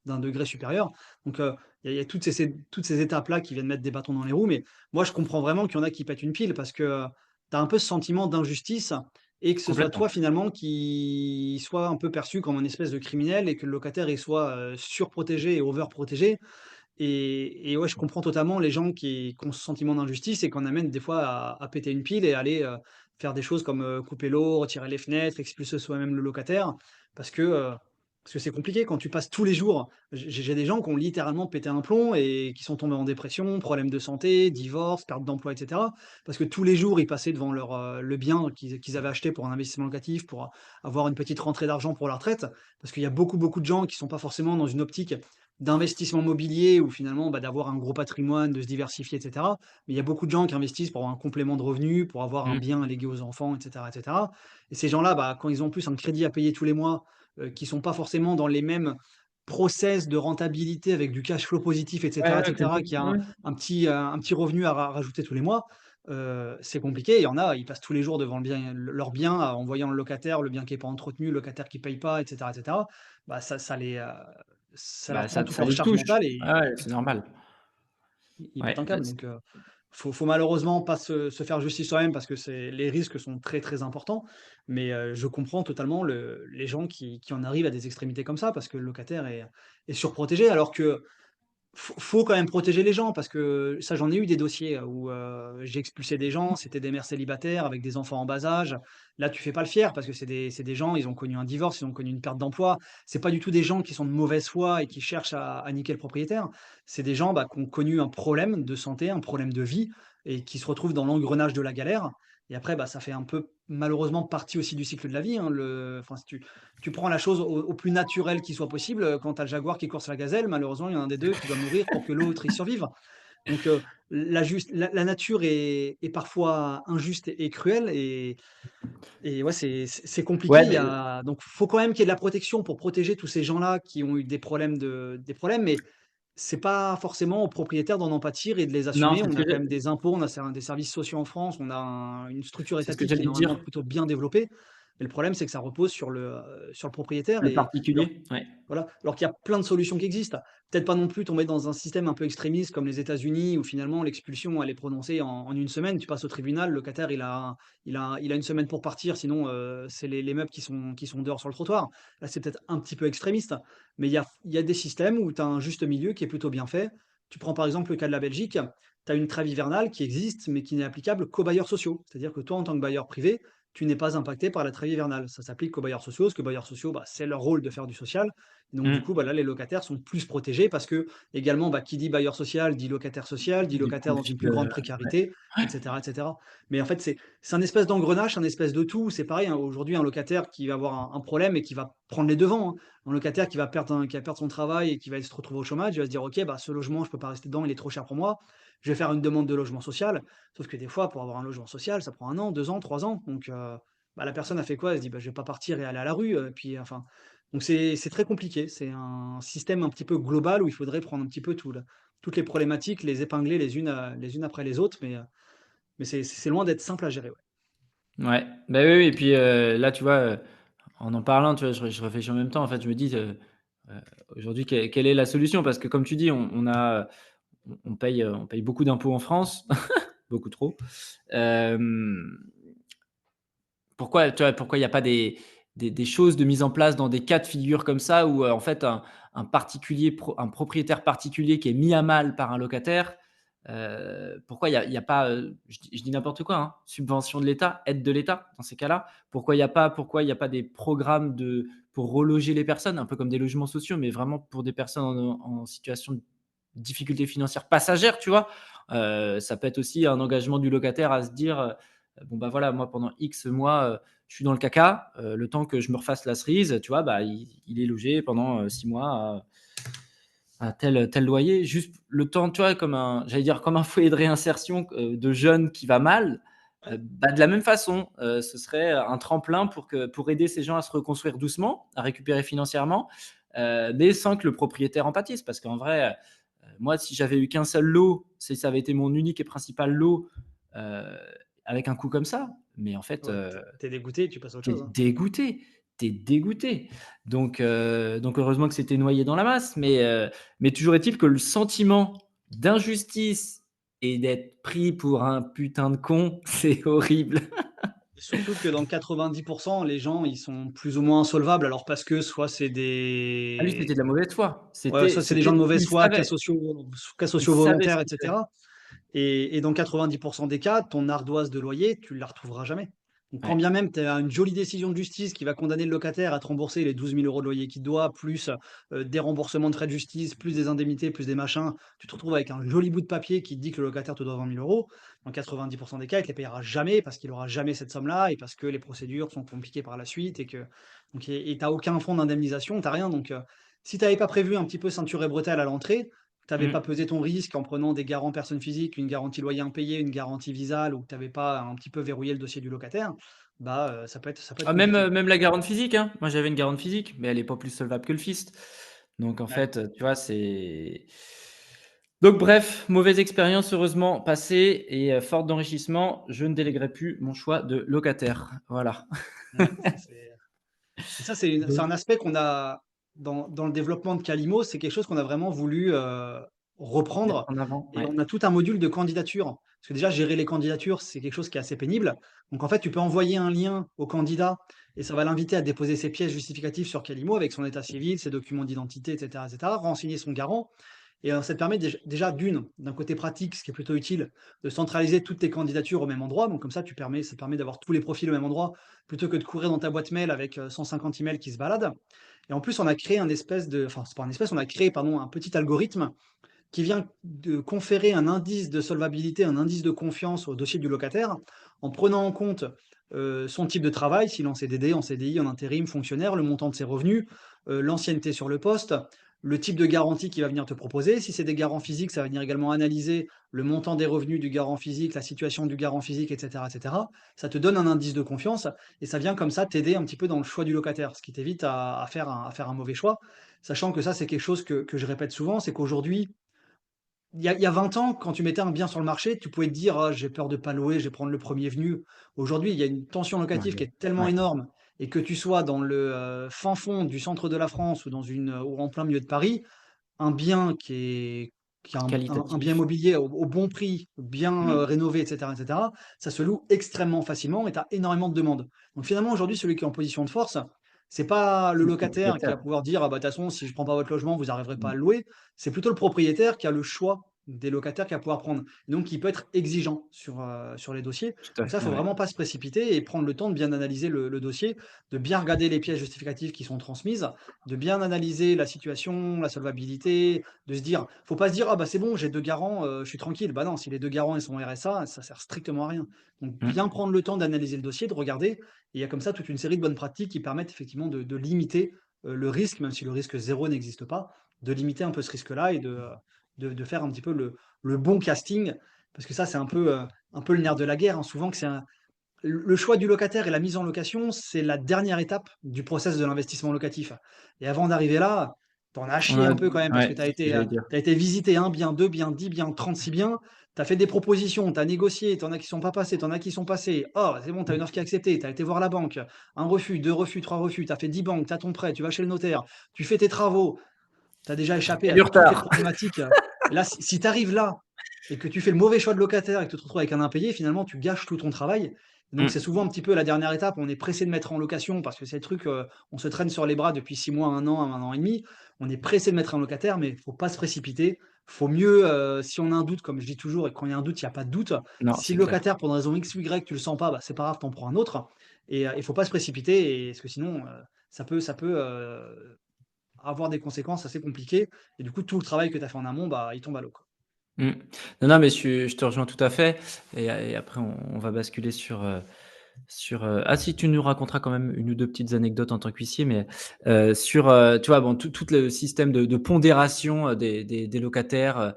d'un degré supérieur. Donc, il y a toutes ces étapes-là qui viennent mettre des bâtons dans les roues. Mais moi, je comprends vraiment qu'il y en a qui pètent une pile parce que tu as un peu ce sentiment d'injustice et que ce soit Complètement. toi, finalement, qui soit un peu perçu comme une espèce de criminel et que le locataire, il soit surprotégé et overprotégé. Et ouais, je comprends totalement les gens qui ont ce sentiment d'injustice et qu'on amène des fois à péter une pile et aller, faire des choses comme, couper l'eau, retirer les fenêtres, expulser soi-même le locataire. Parce que, heu, parce que c'est compliqué quand tu passes tous les jours. J'ai des gens qui ont littéralement pété un plomb et qui sont tombés en dépression, problèmes de santé, divorce, perte d'emploi et cetera. Parce que tous les jours, ils passaient devant le bien qu'ils avaient acheté pour un investissement locatif, pour avoir une petite rentrée d'argent pour la retraite. Parce qu'il y a beaucoup, beaucoup de gens qui sont pas forcément dans une optique d'investissement mobilier ou finalement, bah, d'avoir un gros patrimoine, de se diversifier et cetera. Mais il y a beaucoup de gens qui investissent pour avoir un complément de revenus, pour avoir un Mmh. bien à léguer aux enfants et cetera et cetera. Et ces gens-là, bah, quand ils ont en plus un crédit à payer tous les mois, qui sont pas forcément dans les mêmes process de rentabilité avec du cash flow positif Ouais, et ouais, cetera, qui a un ouais. un petit revenu à rajouter tous les mois, c'est compliqué. Il y en a, ils passent tous les jours devant leur bien, en voyant le locataire, le bien qui est pas entretenu, le locataire qui paye pas et cetera et cetera. Bah, ça leur Bah, prend ça toute ça leur les charge touche. mentale Ouais, et ouais, c'est normal. ils pètent Ouais, un câble donc faut malheureusement pas se faire justice soi-même parce que les risques sont très, très importants. Mais je comprends totalement les gens qui en arrivent à des extrémités comme ça parce que le locataire est surprotégé alors que faut quand même protéger les gens parce que ça, j'en ai eu des dossiers où, j'ai expulsé des gens, c'était des mères célibataires avec des enfants en bas âge. Là, tu fais pas le fier parce que c'est des gens, ils ont connu un divorce, ils ont connu une perte d'emploi. C'est pas du tout des gens qui sont de mauvaise foi et qui cherchent à niquer le propriétaire. C'est des gens, bah, qui ont connu un problème de santé, un problème de vie et qui se retrouvent dans l'engrenage de la galère et après, bah, ça fait un peu malheureusement partie aussi du cycle de la vie, hein, enfin, si tu prends la chose au plus naturel qui soit possible, quand tu as le jaguar qui course la gazelle, malheureusement, il y en a un des 2 qui doit mourir pour que l'autre y survive. Donc la nature est parfois injuste et cruelle et ouais, c'est compliqué. Ouais, Il y mais a donc faut quand même qu'il y ait de la protection pour protéger tous ces gens-là qui ont eu des problèmes, mais c'est pas forcément aux propriétaires d'en pâtir et de les non, assumer. c'est On ce que a quand j'ai même des impôts, on a des services sociaux en France, on a une structure c'est ce que étatique qui j'allais est te normalement dire. plutôt bien développée. Mais le problème, c'est que ça repose sur le propriétaire Le et particulier? Ouais. voilà, alors qu'il y a plein de solutions qui existent. Peut-être pas non plus tomber dans un système un peu extrémiste comme les États-Unis où finalement l'expulsion elle est prononcée en 1 semaine. Tu passes au tribunal, le locataire il a 1 semaine pour partir sinon, c'est les meubles qui sont dehors sur le trottoir. Là, c'est peut-être un petit peu extrémiste, mais il y a des systèmes où tu as un juste milieu qui est plutôt bien fait. Tu prends par exemple le cas de la Belgique, tu as une trêve hivernale qui existe, mais qui n'est applicable qu'aux bailleurs sociaux. C'est-à-dire que toi, en tant que bailleur privé, tu n'es pas impacté par la trêve hivernale. Ça s'applique qu'aux bailleurs sociaux, parce que bailleurs sociaux, bah, c'est leur rôle de faire du social. Et donc, du coup, Mmh. bah, là, les locataires sont plus protégés parce que, également, bah, qui dit bailleur social, dit Du locataire dans profit une plus de grande ouais. précarité, etc., etc. Mais en fait, c'est un espèce d'engrenage, un espèce de tout. C'est pareil, hein, aujourd'hui, un locataire qui va avoir un problème et qui va prendre les devants, hein. Un locataire qui va perdre son travail et qui va se retrouver au chômage, il va se dire, OK, bah, ce logement, je peux pas rester dedans, il est trop cher pour moi. Je vais faire une demande de logement social. Sauf que des fois, pour avoir un logement social, ça prend 1 an, 2 ans, 3 ans. Donc, bah, la personne a fait quoi? Elle se dit: «Bah, je vais pas partir et aller à la rue», puis enfin, donc c'est très compliqué. C'est un système un petit peu global où il faudrait prendre un petit peu toutes les problématiques, les épingler les unes après les autres, mais c'est loin d'être simple à gérer, ouais. Ouais, bah, oui, oui et puis, là, tu vois, en parlant, tu vois, je réfléchis en même temps, en fait, je me dis, heu, aujourd'hui, quelle est la solution? Parce que comme tu dis, on paye beaucoup d'impôts en France, beaucoup trop. Hem, pourquoi il y a pas des choses de mise en place dans des cas de figure comme ça où, en fait, un propriétaire particulier qui est mis à mal par un locataire, pourquoi il y a pas, je dis n'importe quoi, hein, subvention de l'État, aide de l'État dans ces cas-là? Pourquoi il y a pas des programmes pour reloger les personnes, un peu comme des logements sociaux, mais vraiment pour des personnes en situation de difficulté financière passagère, tu vois? Ça peut être aussi un engagement du locataire à se dire, bon, bah, voilà, moi pendant X mois, je suis dans le caca, le temps que je me refasse la cerise, tu vois? Bah, il est logé pendant, 6 mois à tel loyer, juste le temps, tu vois? J'allais dire comme un foyer de réinsertion, de jeunes qui va mal, bah, de la même façon, ce serait un tremplin pour aider ces gens à se reconstruire doucement, à récupérer financièrement, mais sans que le propriétaire en pâtisse. Parce qu'en vrai, moi, si j'avais eu qu'un seul lot, si ça avait été mon unique et principal lot, heu, avec un coût comme ça, mais en fait, Ouais, tu dégoûté, tu passes à autre tu chose, hein. dégoûté, tu dégoûté. Donc heureusement que c'était noyé dans la masse, mais toujours est-il que le sentiment d'injustice et d'être pris pour un putain de con, c'est horrible. Et surtout que dans 90 les gens, ils sont plus ou moins insolvables, alors parce que soit c'est Ah lui, c'était de des la mauvaise foi. ouais, soit c'est des gens de mauvaise Il foi, savait, cas il sociaux savait ce volontaires et qu'il faisait. cetera. Et dans 90 des cas, ton ardoise de loyer, tu la retrouveras jamais. Donc quand Ouais. bien même tu as une jolie décision de justice qui va condamner le locataire à te rembourser les 12 000 € de loyer qu'il te doit, plus, des remboursements de frais de justice, plus des indemnités, plus des machins, tu te retrouves avec un joli bout de papier qui te dit que le locataire te doit 20 000 €. Dans 90 des cas, il te les payera jamais parce qu'il aura jamais cette somme-là et parce que les procédures sont compliquées par la suite et tu aucun fonds d'indemnisation, tu as rien donc si tu avais pas prévu un petit peu ceinture et bretelles à l'entrée, tu avais pas Mmh. pesé ton risque en prenant des garants personnes physiques, une garantie loyer impayé, une garantie Visale ou que tu avais pas un petit peu verrouillé le dossier du locataire, bah, ça peut être Ah même, compliqué. même la garante physique, hein. Moi, j'avais une garante physique, mais elle est pas plus solvable que le fist. Donc en Ouais. fait, tu vois, c'est donc bref, mauvaise expérience heureusement passée et forte d'enrichissement, je ne déléguerai plus mon choix de locataire. Voilà. Ouais, ça c'est et ça c'est un Donc aspect qu'on a dans le développement de Calimo, c'est quelque chose qu'on a vraiment voulu, mettre reprendre en avant, et ouais. on a tout un module de candidature. Parce que déjà gérer les candidatures, c'est quelque chose qui est assez pénible. Donc en fait, tu peux envoyer un lien au candidat et ça va l'inviter à déposer ses pièces justificatives sur Calimo avec son état civil, ses documents d'identité et cetera, renseigner son garant. Et ça te permet déjà d'un côté pratique, ce qui est plutôt utile, de centraliser toutes tes candidatures au même endroit. Donc comme ça, ça te permet d'avoir tous les profils au même endroit, plutôt que de courir dans ta boîte mail avec 150 emails qui se baladent. Et en plus, on a créé enfin c'est pas un espèce, on a créé pardon un petit algorithme qui vient de conférer un indice de solvabilité, un indice de confiance au dossier du locataire, en prenant en compte son type de travail, s'il est en CDD, en CDI, en intérim, fonctionnaire, le montant de ses revenus, l'ancienneté sur le poste, le type de garantie qu'il va venir te proposer. Si c'est des garants physiques, ça va venir également analyser le montant des revenus du garant physique, la situation du garant physique, etc., etc. Ça te donne un indice de confiance et ça vient comme ça t'aider un petit peu dans le choix du locataire, ce qui t'évite à faire un mauvais choix. Sachant que ça, c'est quelque chose que je répète souvent, c'est qu'aujourd'hui, il y a 20 ans, quand tu mettais un bien sur le marché, tu pouvais te dire: «Ah, j'ai peur de pas louer, je vais prendre le premier venu». Aujourd'hui, il y a une tension locative qui Ouais, est tellement ouais. énorme et que tu sois dans le fin fond du centre de la France ou en plein milieu de Paris, un bien qui a un bien Qualitatif. immobilier au bon prix, bien, Mmh. rénové et cetera, ça se loue extrêmement facilement et tu as énormément de demandes. Donc finalement, aujourd'hui, celui qui est en position de force, c'est pas le C'est le locataire qui propriétaire. va pouvoir dire: «Ah bah, de toute façon, si je prends pas votre logement, vous n'arriverez pas à Mmh. le louer». C'est plutôt le propriétaire qui a le choix des locataires qu'il va pouvoir prendre. Donc il peut être exigeant sur les dossiers. Tout à Donc ça, il fait, faut ouais. vraiment pas se précipiter et prendre le temps de bien analyser le dossier, de bien regarder les pièces justificatives qui sont transmises, de bien analyser la situation, la solvabilité, de se dire faut pas se dire: «Ah bah, c'est bon, j'ai 2 garants, je suis tranquille». Bah non, si les 2 garants, ils sont RSA, ça sert strictement à rien. Donc bien Mmh. prendre le temps d'analyser le dossier, de regarder et il y a comme ça toute une série de bonnes pratiques qui permettent effectivement de limiter, le risque, même si le risque zéro n'existe pas, de limiter un peu ce risque-là et de faire un petit peu le bon casting. Parce que ça, c'est un peu le nerf de la guerre, hein. Souvent que c'est un le choix du locataire et la mise en location, c'est la dernière étape du process de l'investissement locatif et avant d'arriver là, tu en as chié Ouais, un peu quand même parce que ouais, c'est ce que j'allais dire. tu as été visiter 1 bien, 2 biens, 10 biens, 36 biens. Tu as fait des propositions, tu as négocié, tu en as qui sont pas passés, tu en as qui sont passés. Oh, c'est bon, tu as une offre qui est acceptée, tu as été voir la banque. Un refus, 2 refus, 3 refus, tu as fait 10 banques, tu as ton prêt, tu vas chez le notaire, tu fais tes travaux. Tu as déjà Il échappé y a à du toutes les retard. problématiques, et là, si tu arrives là et que tu fais le mauvais choix de locataire et que tu te retrouves avec un impayé, finalement, tu gâches tout ton travail. Donc c'est Mmh. souvent un petit peu la dernière étape. On est pressé de mettre en location parce que c'est le truc, on se traîne sur les bras depuis 6 mois, 1 an et demi. On est pressé de mettre un locataire, mais il faut pas se précipiter. Faut mieux, si on a un doute, comme je dis toujours et quand il y a un doute, il y a pas de doute. Non, Si c'est le clair. locataire, pour une raison X ou Y, tu le sens pas, bah, c'est pas grave, tu en prends un autre et il faut pas se précipiter parce que sinon, ça peut avoir des conséquences assez compliquées et du coup, tout le travail que tu as fait en amont, bah, il tombe à l'eau, quoi. Mmh. Non, non, mais je te rejoins tout à fait et après on va basculer ah si, tu nous raconteras quand même une ou 2 petites anecdotes en tant qu'huissier, mais tu vois, bon, tout le système de pondération, des locataires,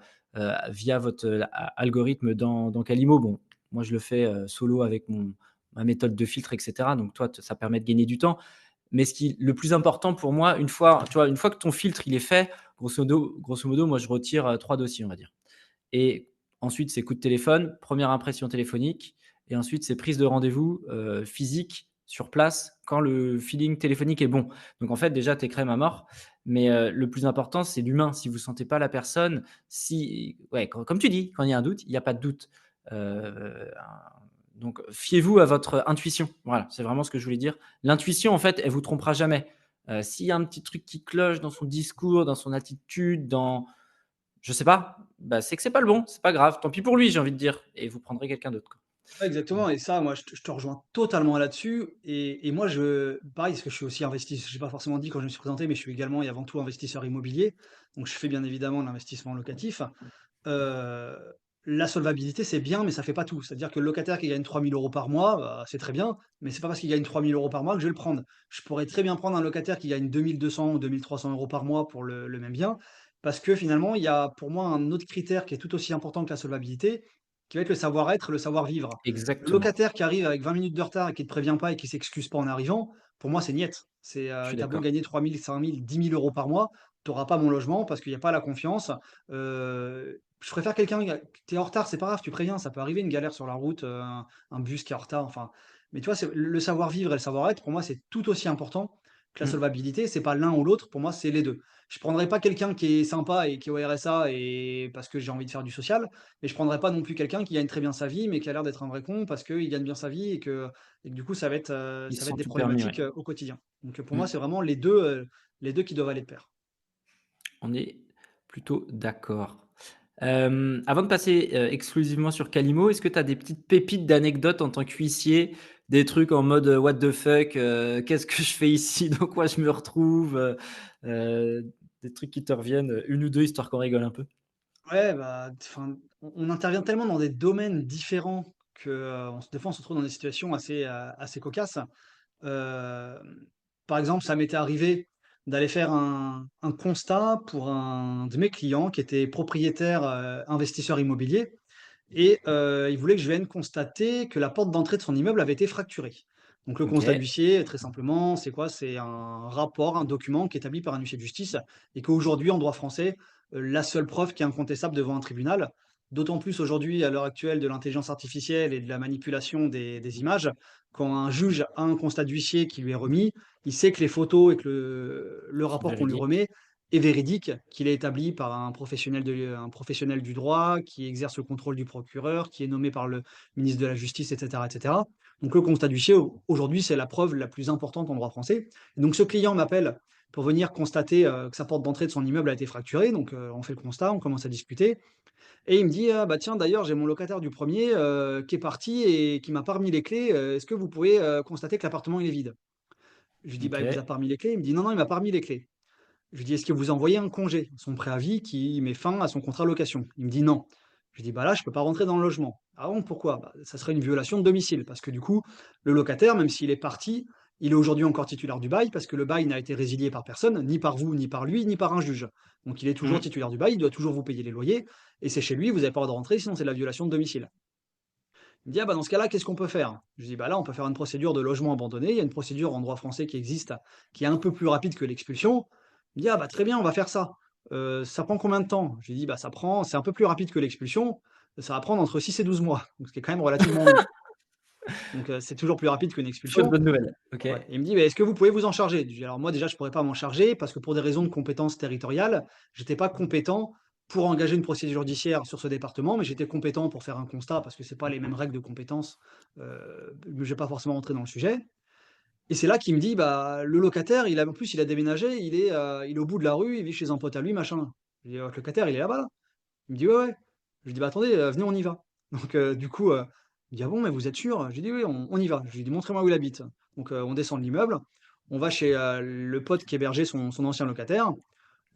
via votre, algorithme dans Calimo. Bon, moi je le fais, solo avec ma méthode de filtre et cetera, donc toi, ça permet de gagner du temps. Mais le plus important pour moi, une fois que ton filtre il est fait, grosso modo, moi je retire, 3 dossiers, on va dire. Et ensuite, c'est coup de téléphone, première impression téléphonique et ensuite c'est prise de rendez-vous, physique sur place quand le feeling téléphonique est bon. Donc en fait, déjà, tu es crème à mort, mais le plus important, c'est l'humain. Si vous sentez pas la personne, si ouais, comme tu dis, quand il y a un doute, il y a pas de doute. Donc fiez-vous à votre intuition. Voilà, c'est vraiment ce que je voulais dire. L'intuition, en fait, elle vous trompera jamais. S'il y a un petit truc qui cloche dans son discours, dans son attitude, je sais pas, bah, c'est que c'est pas le bon, c'est pas grave, tant pis pour lui, j'ai envie de dire et vous prendrez quelqu'un d'autre, quoi. Ouais, exactement et ça, moi, je te rejoins totalement là-dessus et moi, pareil, parce que je suis aussi investisseur. J'ai pas forcément dit quand je me suis présenté, mais je suis également et avant tout investisseur immobilier, donc je fais bien évidemment de l'investissement locatif. Heu, la solvabilité, c'est bien, mais ça fait pas tout. C'est-à-dire que le locataire qui gagne 3 000 € par mois, bah, c'est très bien, mais c'est pas parce qu'il gagne 3 000 € par mois que je vais le prendre. Je pourrais très bien prendre un locataire qui gagne 2 200 ou 2 300 € par mois pour le même bien, parce que finalement, il y a pour moi un autre critère qui est tout aussi important que la solvabilité, qui va être le savoir-être, le savoir-vivre. Le Exactement, locataire qui arrive avec 20 minutes de retard et qui te prévient pas et qui s'excuse pas en arrivant, pour moi, c'est niet. je suis Tu beau d'accord. gagner 3 000, 5 000, 10 000 € par mois, tu auras pas mon logement parce qu'il y a pas la confiance. Je préfère quelqu'un tu es en retard, c'est pas grave, tu préviens, ça peut arriver une galère sur la route, un bus qui est en retard, enfin, mais tu vois, c'est le savoir-vivre et le savoir-être, pour moi, c'est tout aussi important que la Mmh. solvabilité. C'est pas l'un ou l'autre, pour moi, c'est les 2. Je prendrais pas quelqu'un qui est sympa et qui est au RSA et parce que j'ai envie de faire du social, mais je prendrais pas non plus quelqu'un qui gagne très bien sa vie, mais qui a l'air d'être un vrai con parce qu'il gagne bien sa vie et que du coup, Ils ça va être sont des tout permis, problématiques, ouais. au quotidien. Donc, pour moi, Mmh. c'est vraiment les 2 qui doivent aller de pair. On est plutôt d'accord. Avant de passer, exclusivement sur Calimo, est-ce que tu as des petites pépites d'anecdotes en tant qu'huissier? Des trucs en mode, what the fuck, qu'est-ce que je fais ici? Dans quoi je me retrouve? Des trucs qui te reviennent, 1 ou 2 histoire qu'on rigole un peu? Ouais, bah, enfin, on intervient tellement dans des domaines différents que, des fois, on se retrouve dans des situations assez cocasses. Hem, par exemple, ça m'était arrivé d'aller faire un constat pour un de mes clients qui était propriétaire, investisseur immobilier et il voulait que je vienne constater que la porte d'entrée de son immeuble avait été fracturée. Donc le constat OK. d'huissier, très simplement, c'est quoi? C'est un rapport, un document qui est établi par un huissier de justice et qu'aujourd'hui, en droit français, la seule preuve qui est incontestable devant un tribunal. d'autant plus aujourd'hui, à l'heure actuelle, de l'intelligence artificielle et de la manipulation des images. Quand un juge a un constat d'huissier qui lui est remis, il sait que les photos et que le Sont rapport qu'on lui véridiés. remet est véridique, qu'il est établi par un professionnel du droit, qui exerce le contrôle du procureur, qui est nommé par le ministre de la Justice, et cetera, et cetera. Donc le constat d'huissier, aujourd'hui, c'est la preuve la plus importante en droit français. Et donc ce client m'appelle pour venir constater que sa porte d'entrée de son immeuble a été fracturée. Donc on fait le constat, on commence à discuter. Et il me dit: «Ah bah tiens, d'ailleurs, j'ai mon locataire du premier qui est parti et qui m'a pas remis les clés. Est-ce que vous pouvez constater que l'appartement il est vide?» Je lui dis: «Bah, il vous a OK. pas remis les clés?» Il me dit: «Non, non, il m'a pas remis les clés». Je lui dis: «Est-ce que vous envoyez un congé, son préavis qui met fin à son contrat de location?» Il me dit: «Non». Je lui dis: «Bah là, je peux pas rentrer dans le logement». «Ah bon, pourquoi?» «Bah, ça serait une violation de domicile parce que du coup, le locataire, même s'il est parti, il est aujourd'hui encore titulaire du bail parce que le bail n'a été résilié par personne, ni par vous, ni par lui, ni par un juge. Donc il est toujours Mmh. titulaire du bail, il doit toujours vous payer les loyers et c'est chez lui, vous avez pas le droit de rentrer, sinon c'est de la violation de domicile». Il me dit: «Ah bah, dans ce cas-là, qu'est-ce qu'on peut faire?» Je lui dis: «Bah là, on peut faire une procédure de logement abandonné. Il y a une procédure en droit français qui existe, qui est un peu plus rapide que l'expulsion». Il me dit: «Ah bah, très bien, on va faire ça. Ça prend combien de temps?» Je lui dis: «Bah, c'est un peu plus rapide que l'expulsion, ça va prendre entre 6 et 12 mois», donc ce qui est quand même relativement long. Donc c'est toujours plus rapide qu'une Fausse expulsion. bonne nouvelle. OK. Ouais, et il me dit: «Mais est-ce que vous pouvez vous en charger?» Je dis: «Alors moi déjà je pourrais pas m'en charger parce que pour des raisons de compétences territoriales, j'étais pas compétent pour engager une procédure judiciaire sur ce département, mais j'étais compétent pour faire un constat parce que c'est pas les mêmes règles de compétences, mais je vais pas forcément rentrer dans le sujet». Et c'est là qu'il me dit: «Bah, le locataire, il a en plus il a déménagé, il est au bout de la rue, il vit chez un pote à lui, machin». Je dis: «Votre locataire, il est là-bas, là?» Il me dit: «Ouais, ouais». Je lui dis: «Bah, attendez, venez, on y va». Donc du coup, il me dit: «Ah bon, mais vous êtes sûr?» Je lui dis: «Oui, on y va». Je lui dis: «Montrez-moi où il habite». Donc on descend de l'immeuble, on va chez, le pote qui hébergeait son ancien locataire.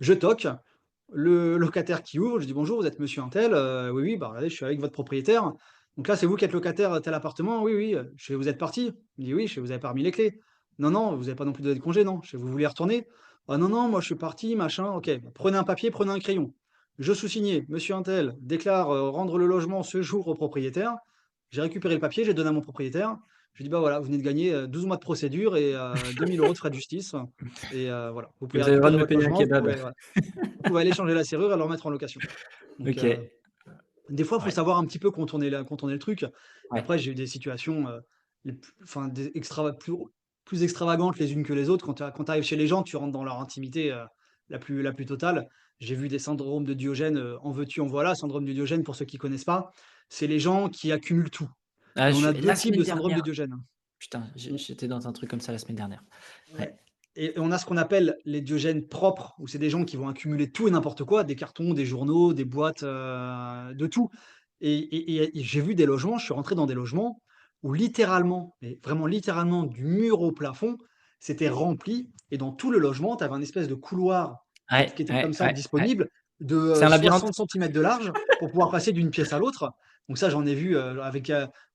Je toque, le locataire qui ouvre, je dis: «Bonjour, vous êtes monsieur untel?» «Oui, oui, bah, regardez, je suis avec votre propriétaire». «Donc là, c'est vous qui êtes locataire à tel appartement?» «Oui, oui». Je fais: «Vous êtes parti?» Il me dit: «Oui». Je fais: «Vous avez pas remis les clés?» «Non, non». «Vous avez pas non plus donné de congé?» «Non». Je fais: «Vous voulez y retourner?» «Ah non, non, moi je suis parti, machin». «OK, bah, prenez un papier, prenez un crayon». Je sous-signais: «Monsieur untel déclare, rendre le logement ce jour au propriétaire». J'ai récupéré le papier, j'ai donné à mon propriétaire. Je lui dis: «Bah, voilà, vous venez de gagner, 12 mois de procédure et 2 000 € de frais de justice et voilà, vous Et pouvez vous avez le droit récupérer de me votre payer un logement, kebab. vous pouvez aller changer la serrure et le remettre en location». Donc, OK. des fois, il faut Ouais. savoir un petit peu contourner le truc. Ouais. Après, j'ai eu des situations, les plus enfin, des plus extravagantes les unes que les autres. Quand tu arrives chez les gens, tu rentres dans leur intimité, la plus totale. J'ai vu des syndromes de Diogène, en veux-tu, en voilà. Syndrome de Diogène, pour ceux qui connaissent pas, c'est les gens qui accumulent tout Ah, et on je a suis 2 la types semaine de syndrome de dernière, Diogène. putain, On j'étais dans un truc comme ça la semaine dernière. Ouais, Ouais. et on a ce qu'on appelle les Diogènes propres, où c'est des gens qui vont accumuler tout et n'importe quoi, des cartons, des journaux, des boîtes, de tout. Et j'ai vu des logements, je suis rentré dans des logements où littéralement, mais vraiment littéralement du mur au plafond, c'était rempli et dans tout le logement, tu avais un espèce de couloir qui Ouais, était comme ouais, ça ouais, ouais. disponible de, C'est un labyrinthe. 60 centimètres de large pour pouvoir passer d'une pièce à l'autre. Donc ça, j'en ai vu,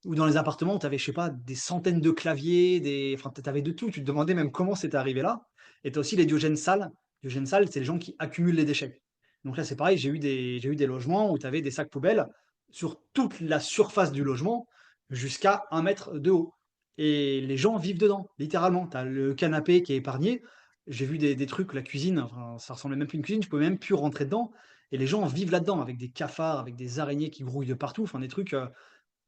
ou dans les appartements, tu avais, je sais pas, des centaines de claviers, enfin, tu avais de tout. Tu te demandais même comment c'était arrivé là. Et tu as aussi les diogènes sales. Diogènes sales, c'est les gens qui accumulent les déchets. Donc là, c'est pareil, j'ai eu des logements où tu avais des sacs poubelles sur toute la surface du logement jusqu'à 1 mètre de haut. Et les gens vivent dedans, littéralement. Tu as le canapé qui est épargné. J'ai vu des trucs, la cuisine, enfin, ça ressemblait même plus à une cuisine, je pouvais même plus rentrer dedans. Et les gens vivent là-dedans, avec des cafards, avec des araignées qui grouillent de partout, enfin des trucs,